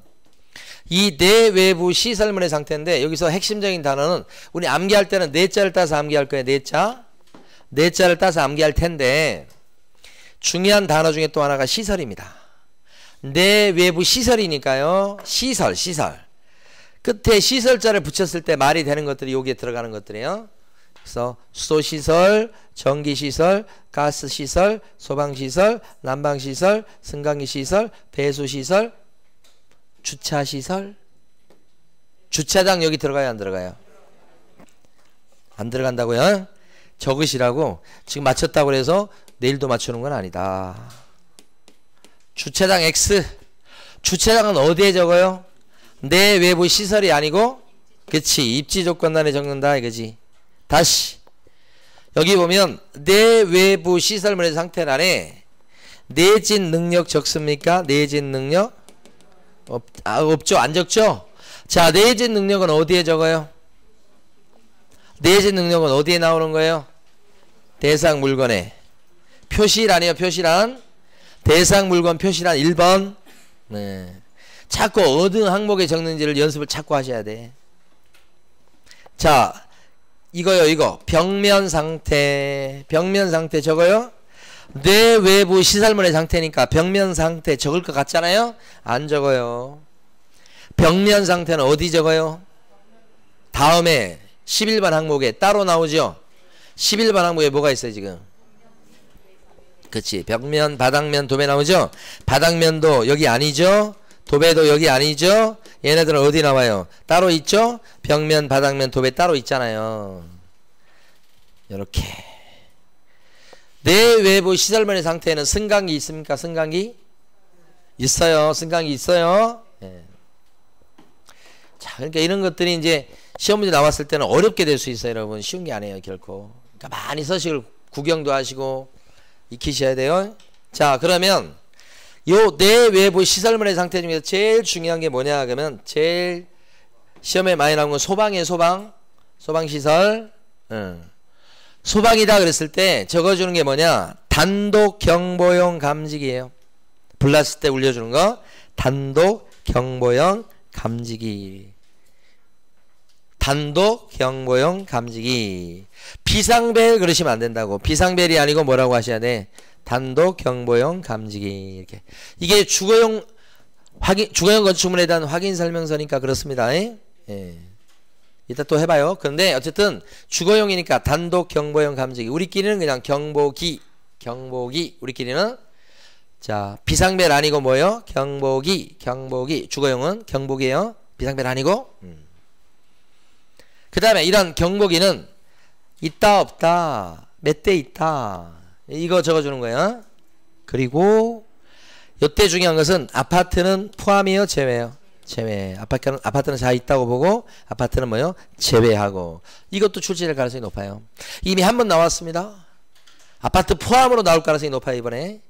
이 내외부 시설물의 상태인데 여기서 핵심적인 단어는 우리 암기할 때는 내자를 따서 암기할 거예요. 내자를 따서 암기할 텐데 중요한 단어 중에 또 하나가 시설입니다. 내외부 시설이니까요. 시설. 끝에 시설자를 붙였을 때 말이 되는 것들이 여기에 들어가는 것들이에요. 그래서 수도시설, 전기시설, 가스시설, 소방시설, 난방시설, 승강기시설, 배수시설, 주차시설. 주차장 여기 들어가요? 안 들어가요? 안 들어간다고요? 적으시라고. 지금 맞췄다고 해서 내일도 맞추는 건 아니다. 주차장 X. 주차장은 어디에 적어요? 내 외부 시설이 아니고, 그치, 입지 조건란에 적는다 이거지. 다시 여기 보면 내 외부 시설물의 상태란에 내진 능력 적습니까? 내진 능력? 없죠. 안 적죠? 자, 내진 능력은 어디에 적어요? 내진 능력은 어디에 나오는 거예요? 대상 물건에. 표시란이에요. 표시란. 대상 물건 표시란 1번. 네. 자꾸 어느 항목에 적는지를 연습을 자꾸 하셔야 돼. 자, 이거요. 이거 벽면 상태. 벽면 상태 적어요. 내 외부 시설물의 상태니까 벽면 상태 적을 것 같잖아요. 안 적어요. 벽면 상태는 어디 적어요? 다음에 11번 항목에 따로 나오죠. 11번 항목에 뭐가 있어요 지금? 그치, 벽면, 바닥면, 도배 나오죠. 바닥면도 여기 아니죠. 도배도 여기 아니죠. 얘네들은 어디 나와요? 따로 있죠. 벽면, 바닥면, 도배 따로 있잖아요. 이렇게 내 외부 시설물의 상태에는 승강기 있습니까? 승강기? 있어요. 승강기 있어요. 네. 자, 그러니까 이런 것들이 이제 시험 문제 나왔을 때는 어렵게 될 수 있어요. 여러분 쉬운 게 아니에요 결코. 그러니까 많이 서식을 구경도 하시고 익히셔야 돼요. 자, 그러면 요 내 외부 시설물의 상태 중에서 제일 중요한 게 뭐냐 그러면 제일 시험에 많이 나온 건 소방이에요. 소방. 소방시설. 소방이다 그랬을 때 적어주는 게 뭐냐? 단독 경보용 감지기예요. 불났을 때 울려주는 거. 단독 경보용 감지기. 단독 경보용 감지기. 비상벨 그러시면 안 된다고. 비상벨이 아니고 뭐라고 하셔야 돼? 단독 경보용 감지기. 이렇게. 이게 주거용 건축물에 대한 확인 설명서니까 그렇습니다. 예. 이따 또 해봐요. 그런데 어쨌든 주거용이니까 단독 경보용 감지기. 우리끼리는 그냥 경보기. 우리끼리는 자, 비상벨 아니고 뭐요? 경보기. 주거용은 경보기예요. 비상벨 아니고. 그 다음에 이런 경보기는 있다 없다, 몇 대 있다, 이거 적어주는 거예요. 그리고 이때 중요한 것은 아파트는 포함이에요, 제외요? 제외. 아파트는 다 있다고 보고 아파트는 뭐요? 제외하고. 이것도 출제될 가능성이 높아요. 이미 한 번 나왔습니다. 아파트 포함으로 나올 가능성이 높아요. 이번에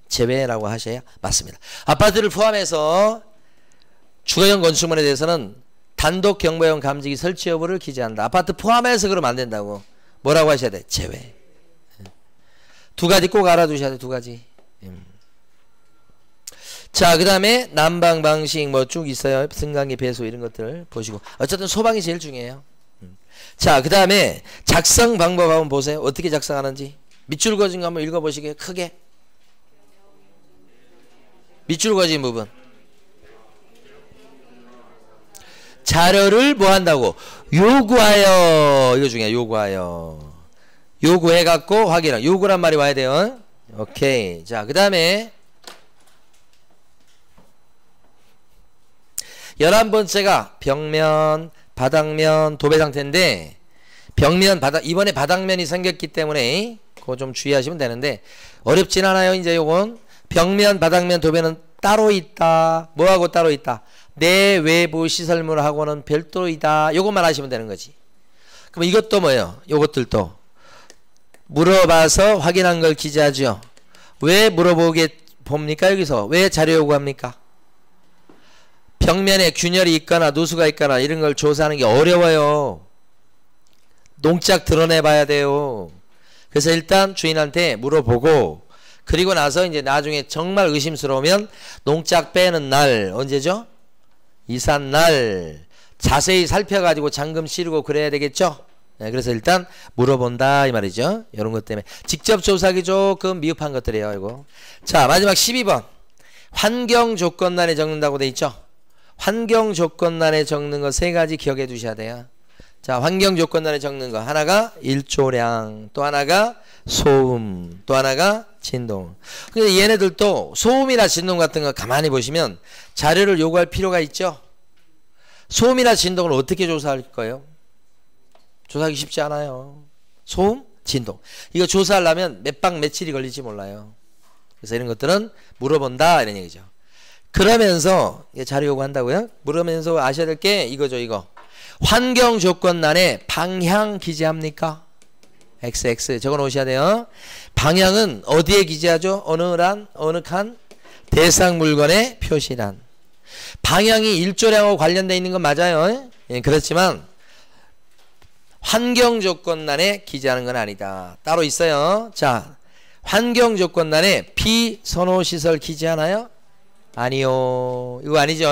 제외라고 하셔야 맞습니다. 아파트를 포함해서 주거용 건축물에 대해서는 단독 경보용 감지기 설치 여부를 기재한다. 아파트 포함해서 그러면 안 된다고. 뭐라고 하셔야 돼? 제외. 두 가지 꼭 알아두셔야 돼. 두 가지. 자, 그 다음에 난방 방식 뭐 쭉 있어요. 승강기 배수 이런 것들 보시고. 어쨌든 소방이 제일 중요해요. 자, 그 다음에 작성 방법 한번 보세요. 어떻게 작성하는지. 밑줄 그어진 거 한번 읽어보시게요. 크게. 밑줄 그어진 부분. 자료를 뭐 한다고? 요구하여. 이거 중요해. 요구하여. 요구해갖고 확인하. 요구란 말이 와야 돼요. 오케이. 자, 그 다음에 11번째가 벽면, 바닥면, 도배 상태인데 벽면, 바닥, 이번에 바닥면이 생겼기 때문에 그거 좀 주의하시면 되는데 어렵진 않아요. 이제 요건 벽면, 바닥면, 도배는 따로 있다. 뭐하고 따로 있다? 내 외부 시설물하고는 별도이다. 요것만 하시면 되는 거지. 그럼 이것도 뭐예요? 요것들도 물어봐서 확인한 걸 기재하죠. 왜 물어보게 봅니까? 여기서 왜 자료 요구합니까? 벽면에 균열이 있거나 누수가 있거나 이런 걸 조사하는 게 어려워요. 농짝 드러내 봐야 돼요. 그래서 일단 주인한테 물어보고 그리고 나서 이제 나중에 정말 의심스러우면 농짝 빼는 날 언제죠? 이삿날 자세히 살펴가지고 잠금 치르고 그래야 되겠죠? 네, 그래서 일단 물어본다 이 말이죠. 이런 것 때문에 직접 조사하기 조금 미흡한 것들이에요. 이거. 자, 마지막 12번 환경 조건란에 적는다고 돼 있죠. 환경 조건란에 적는 거 세 가지 기억해 두셔야 돼요. 자, 환경 조건란에 적는 거 하나가 일조량, 또 하나가 소음, 또 하나가 진동. 근데 얘네들도 소음이나 진동 같은 거 가만히 보시면 자료를 요구할 필요가 있죠. 소음이나 진동을 어떻게 조사할 거예요? 조사하기 쉽지 않아요. 소음? 진동. 이거 조사하려면 몇 박 며칠이 걸릴지 몰라요. 그래서 이런 것들은 물어본다 이런 얘기죠. 그러면서 자료 요구한다고요? 물으면서 아셔야 될 게 이거죠. 이거 환경 조건란에 방향 기재합니까? XX 적어 놓으셔야 돼요. 방향은 어디에 기재하죠? 어느 란, 어느 칸? 대상 물건의 표시란. 방향이 일조량하고 관련되어 있는 건 맞아요. 예, 그렇지만 환경 조건란에 기재하는 건 아니다. 따로 있어요. 자, 환경 조건란에 비선호시설 기재하나요? 아니요. 이거 아니죠?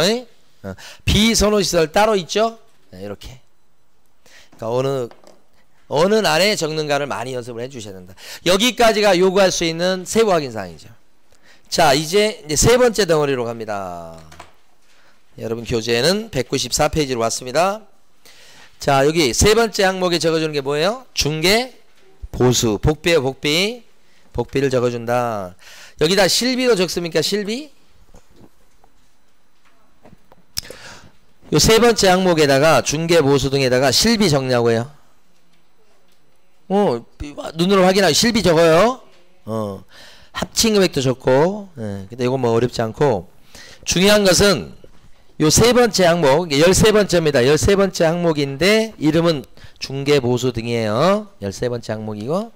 비선호시설 따로 있죠? 네, 이렇게. 그러니까 어느 날에 적는가를 많이 연습을 해주셔야 된다. 여기까지가 요구할 수 있는 세부 확인 사항이죠. 자, 이제 세 번째 덩어리로 갑니다. 여러분 교재에는 194페이지로 왔습니다. 자, 여기 세 번째 항목에 적어주는 게 뭐예요? 중개, 보수, 복비예요. 복비. 복비를 적어준다. 여기다 실비도 적습니까? 실비? 요 세 번째 항목에다가 중개, 보수 등에다가 실비 적냐고요. 눈으로 확인하고 실비 적어요. 합친 금액도 적고. 근데 이건 뭐 어렵지 않고. 중요한 것은 요 세 번째 항목, 13번째입니다. 13번째 항목인데 이름은 중개, 보수 등이에요. 13번째 항목이고.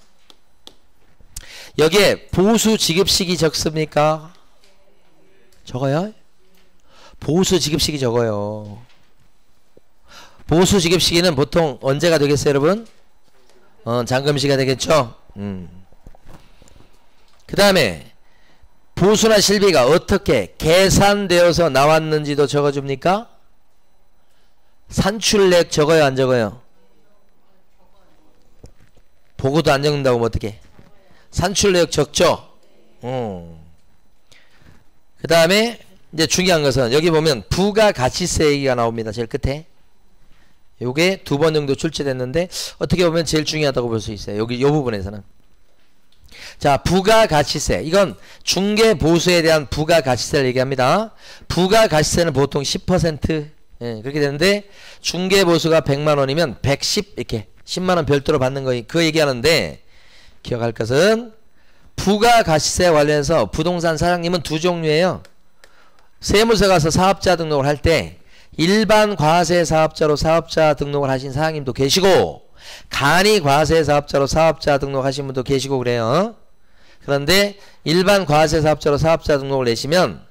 여기에 보수 지급시기 적습니까? 적어요? 보수 지급시기 적어요. 보수 지급시기는 보통 언제가 되겠어요, 여러분? 잔금시가 되겠죠? 그 다음에 보수나 실비가 어떻게 계산되어서 나왔는지도 적어줍니까? 산출액 적어요, 안 적어요? 보고도 안 적는다고 하면 어떻게? 산출액 적죠? 그 다음에 이제 중요한 것은 여기 보면 부가가치세 얘기가 나옵니다. 제일 끝에. 요게 두 번 정도 출제됐는데 어떻게 보면 제일 중요하다고 볼 수 있어요. 여기 요 부분에서는. 자, 부가가치세. 이건 중개 보수에 대한 부가가치세를 얘기합니다. 부가가치세는 보통 10% 그렇게 되는데 중개 보수가 100만 원이면 110 이렇게 10만 원 별도로 받는 거 그 얘기하는데 기억할 것은 부가가치세 관련해서 부동산 사장님은 두 종류예요. 세무서 가서 사업자 등록을 할 때 일반 과세 사업자로 사업자 등록을 하신 사장님도 계시고 간이 과세 사업자로 사업자 등록하신 분도 계시고 그래요. 그런데 일반 과세 사업자로 사업자 등록을 내시면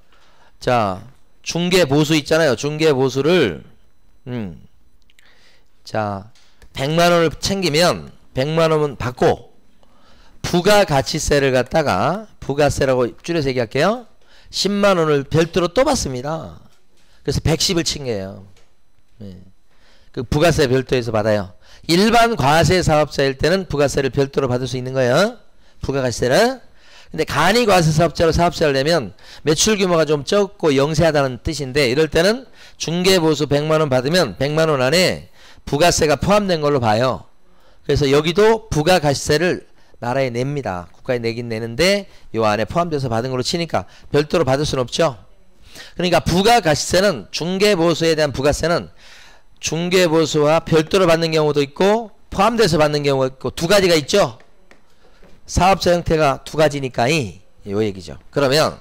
자, 중개 보수 있잖아요. 중개 보수를 자, 100만 원을 챙기면 100만 원은 받고 부가가치세를 갖다가 부가세라고 줄여서 얘기할게요. 10만 원을 별도로 또 받습니다. 그래서 110을 친 거예요. 그 부가세 별도에서 받아요. 일반 과세 사업자일 때는 부가세를 별도로 받을 수 있는 거예요. 부가가치세를. 근데 간이 과세 사업자로 사업자를 내면 매출 규모가 좀 적고 영세하다는 뜻인데 이럴 때는 중개보수 100만원 받으면 100만원 안에 부가세가 포함된 걸로 봐요. 그래서 여기도 부가가치세를 나라에 냅니다. 국가에 내긴 내는데 요 안에 포함돼서 받은 걸로 치니까 별도로 받을 수는 없죠. 그러니까 부가가치세는 중개보수에 대한 부가세는 중개보수와 별도로 받는 경우도 있고 포함돼서 받는 경우가 있고 두 가지가 있죠. 사업자 형태가 두 가지니까 요 얘기죠. 그러면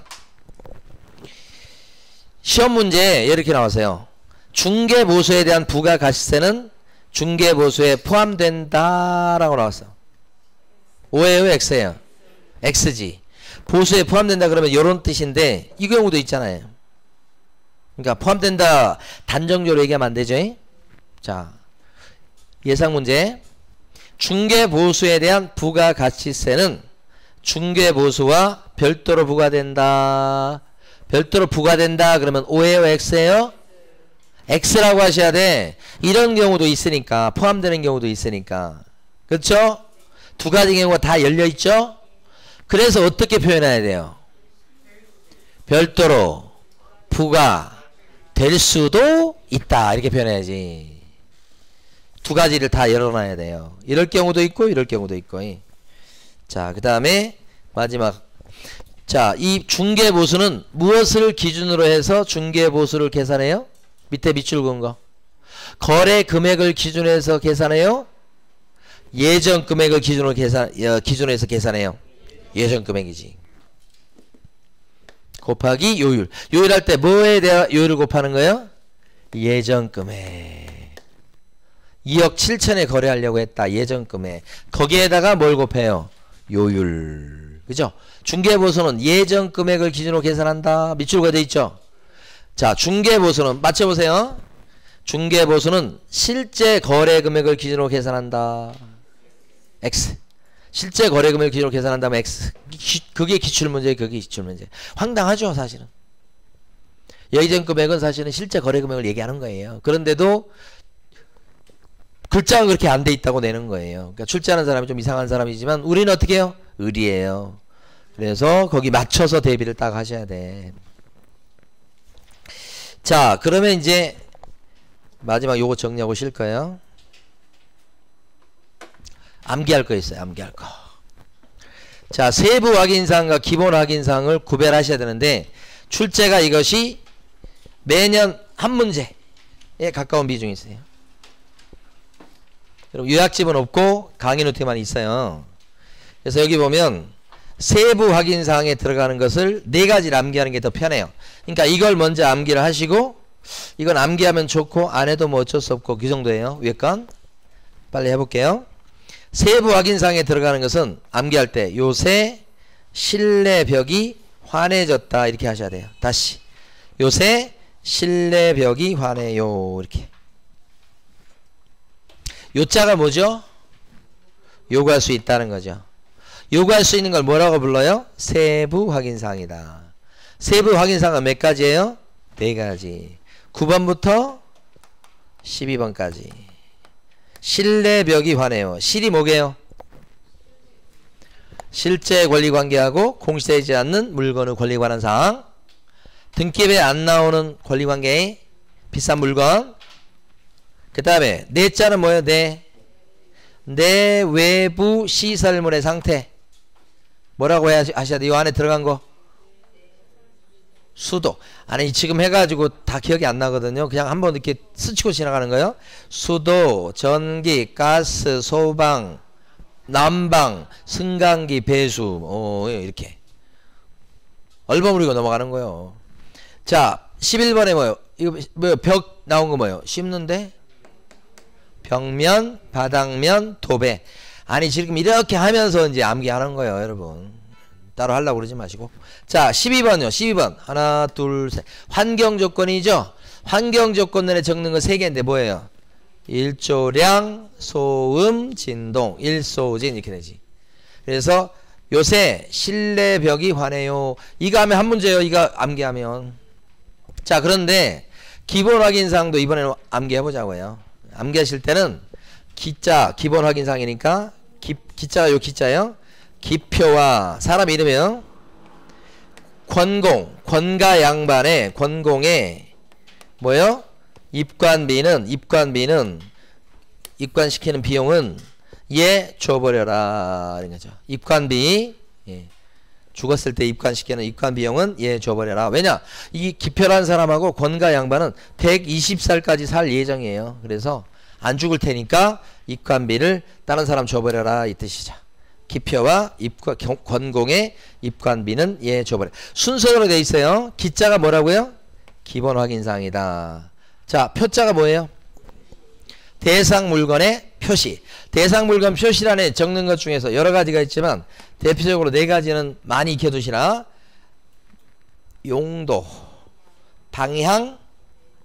시험 문제에 이렇게 나왔어요. 중개보수에 대한 부가가치세는 중개보수에 포함된다 라고 나왔어. O예요, X예요? X지. 보수에 포함된다 그러면 이런 뜻인데 이 경우도 있잖아요. 그러니까 포함된다 단정적으로 얘기하면 안 되죠. 자, 예상 문제. 중개보수에 대한 부가가치세는 중개보수와 별도로 부과된다. 별도로 부과된다 그러면 O예요, X예요? X라고 하셔야 돼. 이런 경우도 있으니까, 포함되는 경우도 있으니까. 그렇죠? 두 가지 경우가 다 열려있죠? 그래서 어떻게 표현해야 돼요? 별도로 부과될 수도 있다 이렇게 표현해야지. 두 가지를 다 열어놔야 돼요. 이럴 경우도 있고 이럴 경우도 있고. 자, 그 다음에 마지막. 자, 이 중개보수는 무엇을 기준으로 해서 중개보수를 계산해요? 밑에 밑줄 그은 거. 거래 금액을 기준으로 해서 계산해요? 예전 금액을 기준으로 해서 계산해요. 예전 금액이지. 곱하기 요율. 요율할 때 뭐에 대한 요율을 곱하는 거예요? 예전 금액. 2억 7천에 거래하려고 했다. 예전 금액. 거기에다가 뭘 곱해요? 요율. 그죠? 중개보수는 예전 금액을 기준으로 계산한다. 밑줄가 돼 있죠? 자, 중개보수는 맞춰보세요. 중개보수는 실제 거래 금액을 기준으로 계산한다. X. 실제 거래 금액을 기준으로 계산한다면 X. 그게 기출문제예요. 그게 기출문제. 황당하죠, 사실은. 예전 금액은 사실은 실제 거래 금액을 얘기하는 거예요. 그런데도 글자가 그렇게 안 돼 있다고 내는 거예요. 그러니까 출제하는 사람이 좀 이상한 사람이지만 우리는 어떻게 해요? 의리예요. 그래서 거기 맞춰서 대비를 딱 하셔야 돼. 자, 그러면 이제 마지막 요거 정리하고 쉴 거예요. 암기할 거 있어요. 암기할 거. 자, 세부 확인사항과 기본 확인사항을 구별하셔야 되는데 출제가 이것이 매년 한 문제에 가까운 비중이 있어요. 여러분 요약집은 없고 강의 노트만 있어요. 그래서 여기 보면 세부 확인사항에 들어가는 것을 4가지를 암기하는 게 더 편해요. 그러니까 이걸 먼저 암기를 하시고 이건 암기하면 좋고 안 해도 뭐 어쩔 수 없고 그 정도예요. 위에 건 빨리 해볼게요. 세부 확인사항에 들어가는 것은 암기할 때 요새 실내벽이 환해졌다 이렇게 하셔야 돼요. 다시 요새 실내벽이 환해요 이렇게. 요자가 뭐죠? 요구할 수 있다는 거죠. 요구할 수 있는 걸 뭐라고 불러요? 세부 확인사항이다. 세부 확인사항은 몇 가지예요? 4가지. 9번부터 12번까지. 실내벽이 환해요. 실이 뭐게요? 실제 권리관계하고 공시되지 않는 물건의 권리에 관한 사항. 등기부에 안 나오는 권리관계의 비싼 물건. 그 다음에 내자는 뭐예요? 내 외부 시설물의 상태. 뭐라고 하셔야 돼요? 이 안에 들어간 거. 수도. 아니 지금 해가지고 다 기억이 안 나거든요. 그냥 한번 이렇게 스치고 지나가는 거예요. 수도, 전기, 가스, 소방, 난방, 승강기, 배수 이렇게 얼버무리고 넘어가는 거예요. 자 11번에 뭐예요? 이거 뭐예요? 벽 나온 거 뭐예요? 씹는데 벽면, 바닥면, 도배. 아니 지금 이렇게 하면서 이제 암기하는 거예요 여러분. 따로 하려고 그러지 마시고. 자 12번요. 12번 하나 둘 셋. 환경조건이죠. 환경조건에 적는 거 3개인데 뭐예요? 일조량, 소음, 진동, 일소진 이렇게 되지. 그래서 요새 실내벽이 환해요. 이거 하면 한 문제예요. 이거 암기하면. 자 그런데 기본 확인사항도 이번에는 암기해보자고요. 암기하실 때는 기자 기본 확인사항이니까 기자가 요 기자예요. 기표와 사람 이름이요. 권공, 권가 양반의 권공의 뭐요? 입관비는 입관시키는 비용은 얘 줘버려라 이런 거죠. 입관비 죽었을 때 입관시키는 입관 비용은 얘 줘버려라. 왜냐? 이 기표라는 사람하고 권가 양반은 120살까지 살 예정이에요. 그래서 안 죽을 테니까 입관비를 다른 사람 줘버려라 이 뜻이죠. 기표와 권공의 입관비는 얘 줘버려. 순서대로 돼 있어요. 기자가 뭐라고요? 기본 확인사항이다. 자 표자가 뭐예요? 대상 물건의 표시. 대상 물건 표시란에 적는 것 중에서 여러 가지가 있지만 대표적으로 4가지는 많이 익혀두시라. 용도, 방향,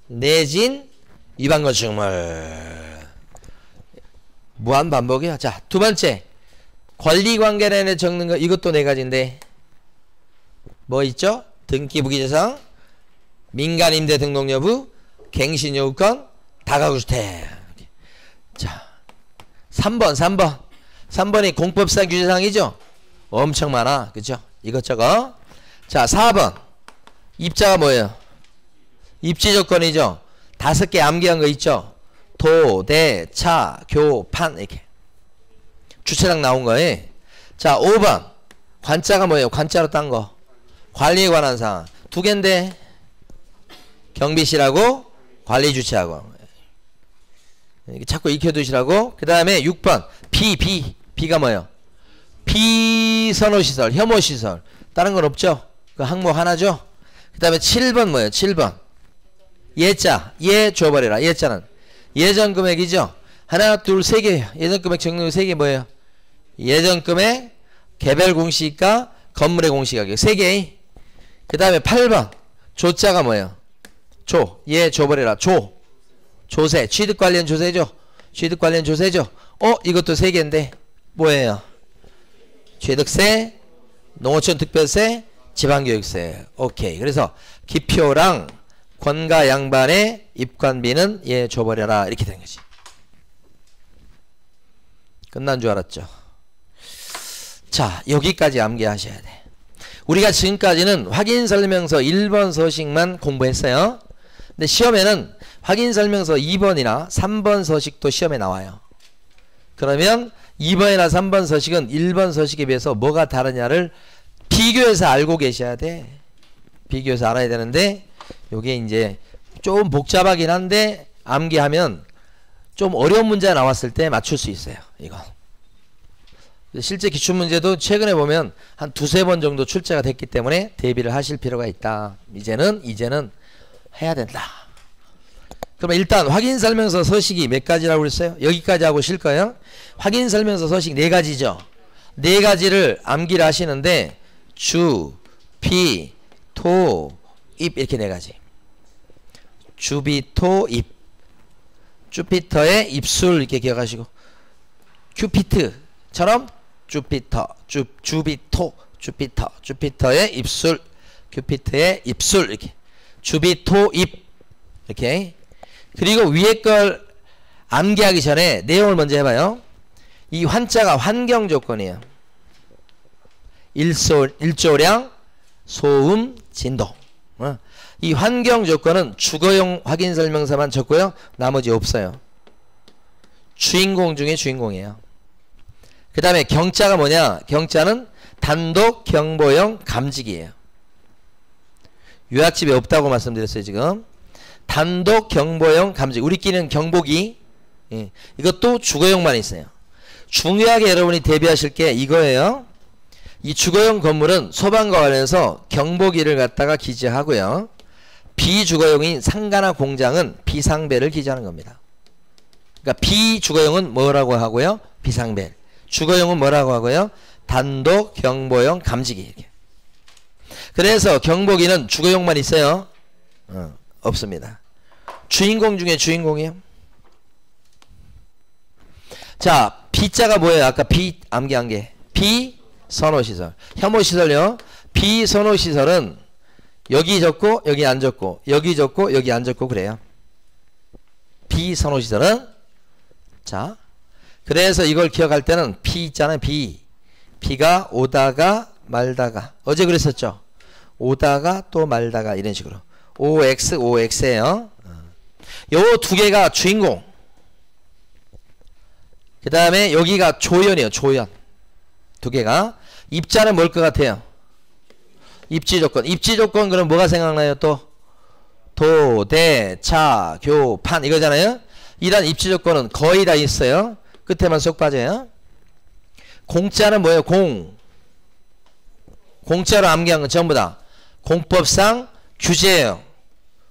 내진, 위반건축물. 무한 반복이야. 자, 2번째. 권리관계란에 적는 거 이것도 4가지인데 뭐 있죠? 등기부기재상, 민간임대 등록 여부, 갱신요건, 다가구주택. 자 3번이 공법상 규제사항이죠. 엄청 많아. 그죠? 이것저것. 자 4번 입자가 뭐예요? 입지조건이죠. 5개 암기한 거 있죠. 도, 대, 차, 교, 판 이렇게 주차장 나온 거예요. 자 5번 관자가 뭐예요? 관자로 딴 거 관리에 관한 사항 2개인데 경비실하고 관리주체하고 자꾸 익혀두시라고. 그 다음에 6번 B가 뭐예요? 비선호시설, 혐오시설. 다른 건 없죠? 그 항목 하나죠? 그 다음에 7번 뭐예요? 7번. 예자. 예 줘버려라. 예자는 예전 금액이죠? 하나, 둘, 세 개예요. 예전 금액 정리 세 개 뭐예요? 예전 금액, 개별 공시가, 건물의 공시가격. 세 개. 그 다음에 8번. 조자가 뭐예요? 예 줘버려라. 조세. 취득 관련 조세죠? 취득 관련 조세죠? 이것도 세 개인데 뭐예요? 취득세, 농어촌 특별세, 지방교육세. 오케이. 그래서 기표랑 권가 양반의 입관비는 예 줘버려라. 이렇게 되는 거지. 끝난 줄 알았죠? 자, 여기까지 암기하셔야 돼. 우리가 지금까지는 확인설명서 1번 서식만 공부했어요. 근데 시험에는 확인설명서 2번이나 3번 서식도 시험에 나와요. 그러면 2번이나 3번 서식은 1번 서식에 비해서 뭐가 다르냐를 비교해서 알고 계셔야 돼. 비교해서 알아야 되는데 요게 이제 좀 복잡하긴 한데 암기하면 좀 어려운 문제가 나왔을 때 맞출 수 있어요. 이거. 실제 기출문제도 최근에 보면 한 두세 번 정도 출제가 됐기 때문에 대비를 하실 필요가 있다. 이제는 해야 된다. 그러면 일단 확인설명서 서식이 몇 가지라고 그랬어요? 여기까지 하고 쉴 거예요. 확인설명서 서식 4가지죠. 4가지를 암기를 하시는데 주, 비, 토, 입 이렇게 4가지. 주, 비, 토, 입. 주피터의 입술 이렇게 기억하시고 큐피트처럼 주피터, 주비토, 주피터의 입술, 큐피트의 입술 이렇게 주비토, 입 이렇게. 그리고 위에 걸 암기하기 전에 내용을 먼저 해봐요. 이 환자가 환경 조건이에요. 일조량, 소음, 진동. 이 환경 조건은 주거용 확인설명서만 적고요. 나머지 없어요. 주인공 중에 주인공이에요. 그 다음에 경자가 뭐냐? 경자는 단독 경보형 감지기예요. 요약집에 없다고 말씀드렸어요. 지금 단독 경보형 감지기. 우리끼리는 경보기. 이것도 주거용만 있어요. 중요하게 여러분이 대비하실 게 이거예요. 이 주거용 건물은 소방과 관련해서 경보기를 갖다가 기재하고요. 비주거용인 상가나 공장은 비상벨을 기재하는 겁니다. 그러니까 비주거용은 뭐라고 하고요? 비상벨. 주거용은 뭐라고 하고요? 단독 경보용 감지기. 이렇게. 그래서 경보기는 주거용만 있어요? 없습니다. 주인공 중에 주인공이에요. 자, B자가 뭐예요? 아까 B 암기한 게 비선호시설. 혐오시설요. 비선호시설은 여기 적고 여기 안 적고 여기 적고 여기 안 적고 그래요. 비선호시설은. 자, 그래서 이걸 기억할 때는 P 있잖아요. B가 오다가 말다가. 어제 그랬었죠. 오다가 또 말다가 이런 식으로. OX예요. 요 두 개가 주인공. 그 다음에 여기가 조연이에요. 조연. 두 개가. 입자는 뭘 것 같아요? 입지조건. 입지조건 그럼 뭐가 생각나요? 또 도, 대, 차, 교, 판 이거잖아요. 이런 입지조건은 거의 다 있어요. 끝에만 쏙 빠져요. 공자는 뭐예요? 공자로 암기한 건 전부 다 공법상 규제예요.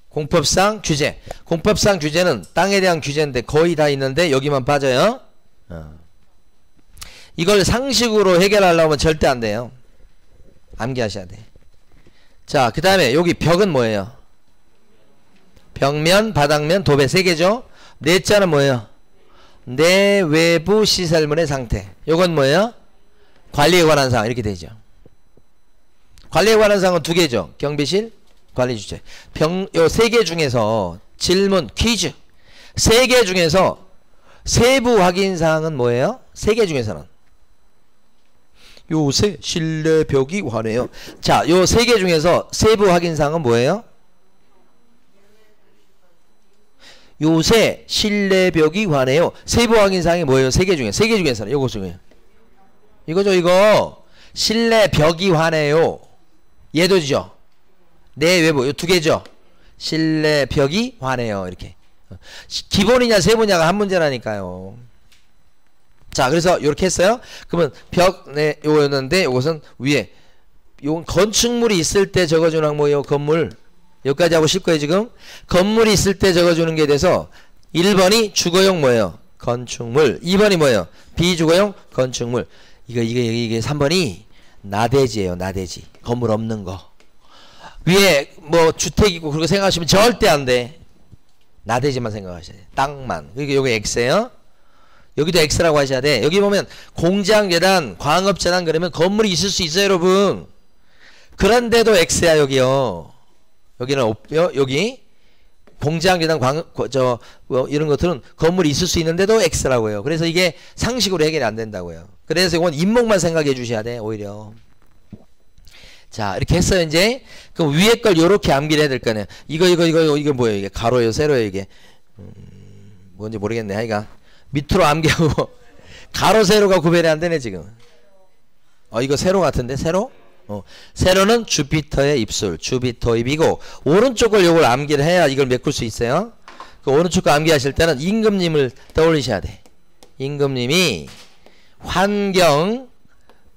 공법상 규제. 공법상 규제는 땅에 대한 규제인데 거의 다 있는데 여기만 빠져요. 이걸 상식으로 해결하려면 절대 안 돼요. 암기하셔야 돼. 자, 그 다음에 여기 벽은 뭐예요? 벽면, 바닥면, 도배 3개죠. 내자는 뭐예요? 내 외부 시설물의 상태. 요건 뭐예요? 관리에 관한 사항 이렇게 되죠. 관리에 관한 사항은 2개죠. 경비실, 관리주체. 요 3개 중에서 질문, 퀴즈. 3개 중에서 세부 확인 사항은 뭐예요? 3개 중에서는 요새 실내 벽이 환해요. 자, 요 3개 중에서 세부 확인 사항은 뭐예요? 요새 실내 벽이 환해요. 세부 확인 사항이 뭐예요? 3개 중에서는 요거 중에 이거죠. 이거 실내 벽이 환해요. 얘도죠. 내 외부 요 2개죠. 실내 벽이 환해요. 이렇게 기본이냐 세부냐가 한 문제라니까요. 자, 그래서 이렇게 했어요. 그러면 벽, 네, 요거였는데 요것은 위에 요건 건축물이 있을 때 적어주는 항목이요. 건물. 여기까지 하고 쉴 거예요 지금. 건물이 있을 때 적어주는 게 돼서 1번이 주거용 뭐예요? 건축물. 2번이 뭐예요? 비주거용 건축물. 이게 3번이 나대지예요. 나대지. 건물 없는 거. 위에 뭐 주택 있고 그렇게 생각하시면 절대 안 돼. 나대지만 생각하셔야 돼. 땅만. 그러니까 요게 X예요. 여기도 X라고 하셔야 돼. 여기 보면 공장 재단, 광업 재단 그러면 건물이 있을 수 있어요, 여러분. 그런데도 X야, 여기요. 여기는 없요. 여기 공장 재단, 광업 이런 것들은 건물이 있을 수 있는데도 X라고 해요. 그래서 이게 상식으로 해결이 안 된다고요. 그래서 이건 인목만 생각해 주셔야 돼, 오히려. 자, 이렇게 했어요, 이제. 그럼 위에 걸 요렇게 암기를 해야 될 거 아니에요. 이거 뭐예요, 이게? 가로예요, 세로예요, 이게? 뭔지 모르겠네, 하여간. 밑으로 암기하고 가로 세로가 구별이 안 되네 지금. 이거 세로 같은데 세로? 세로는 주피터의 입술, 주피터 입이고 오른쪽 걸 요걸 암기를 해야 이걸 메꿀 수 있어요. 그 오른쪽 거 암기하실 때는 임금님을 떠올리셔야 돼. 임금님이 환경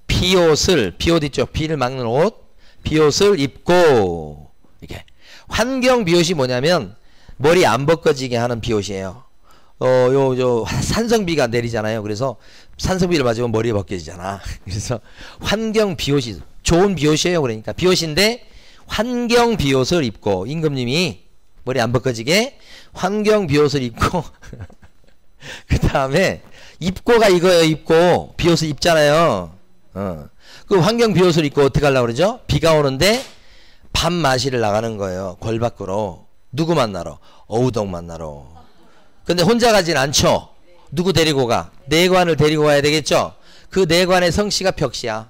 비옷을 비옷 있죠. 비를 막는 옷 비옷을 입고 이렇게 환경 비옷이 뭐냐면 머리 안 벗겨지게 하는 비옷이에요. 산성비가 내리잖아요. 그래서 산성비를 맞으면 머리에 벗겨지잖아. 그래서 환경 비옷이 좋은 비옷이에요. 그러니까 비옷인데 환경 비옷을 입고 임금님이 머리 안 벗겨지게 환경 비옷을 입고 그 다음에 입고가 이거예요. 입고 비옷을 입잖아요. 그 환경 비옷을 입고 어떻게 하려고 그러죠? 비가 오는데 밤 마시를 나가는 거예요. 궐 밖으로. 누구 만나러? 어우동 만나러. 근데 혼자 가진 않죠. 누구 데리고 가? 내관을 데리고 가야 되겠죠. 그 내관의 성씨가 벽씨야.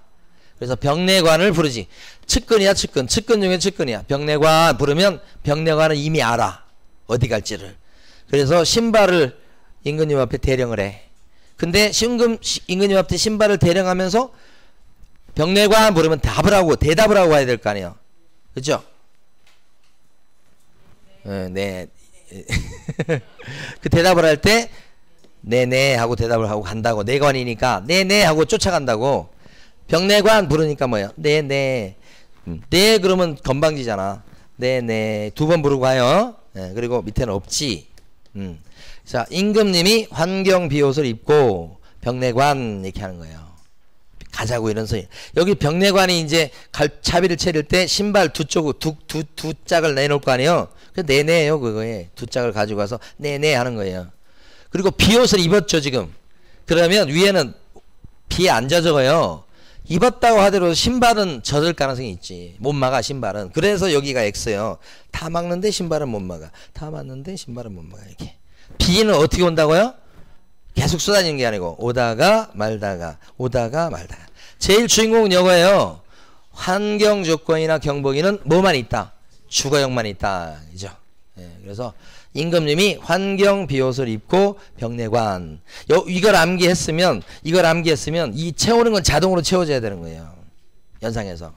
그래서 벽내관을 부르지. 측근이야 측근. 측근 중에 측근이야. 벽내관 부르면 벽내관은 이미 알아. 어디 갈지를. 그래서 신발을 임금님 앞에 대령을 해. 근데 임금님 앞에 신발을 대령하면서 벽내관 부르면 대답을 하고 가야 될 거 아니에요. 그죠? 네. 그 대답을 할 때 네네 하고 대답을 하고 간다고. 내관이니까 네네 하고 쫓아간다고. 벽내관 부르니까 뭐예요? 네네. 네 그러면 건방지잖아. 네네 두 번 부르고 가요. 네, 그리고 밑에는 없지. 자, 임금님이 환경 비옷을 입고 벽내관 이렇게 하는 거예요. 가자고 이런 소리. 여기 벽내관이 이제 차비를 차릴 때 신발 두 짝을 내놓을 거 아니에요. 그 네네요 그거에 두 짝을 가지고 가서 네네 하는 거예요. 그리고 비옷을 입었죠 지금. 그러면 위에는 비에 안 젖어요. 입었다고 하더라도 신발은 젖을 가능성이 있지. 못 막아 신발은. 그래서 여기가 X예요. 다 막는데 신발은 못 막아. 다 막는데 신발은 못 막아. 이렇게. 비는 어떻게 온다고요? 계속 쏟아지는 게 아니고 오다가 말다가 오다가 말다가. 제일 주인공은 이거예요. 환경 조건이나 경보기는 뭐만 있다? 주거용만 있다. 이죠. 예, 그래서 임금님이 환경 비옷을 입고 벽내관. 이걸 암기했으면 이 채우는 건 자동으로 채워져야 되는 거예요. 연상해서.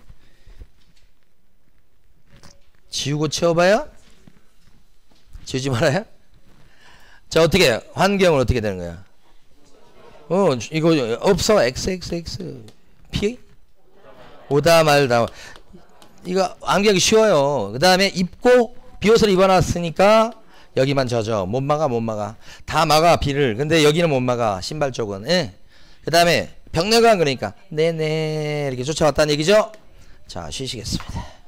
지우고 채워봐요? 지우지 말아요? 자, 어떻게 해요? 환경은 어떻게 되는 거야? 이거 없어. XXX P? 오다 말다. 이거 암기하기 쉬워요. 그 다음에 입고 비옷을 입어놨으니까 여기만 젖어. 못 막아. 다 막아 비를. 근데 여기는 못 막아. 신발 쪽은. 예. 그 다음에 벽내관 그러니까 네네 이렇게 쫓아왔다는 얘기죠. 자, 쉬시겠습니다.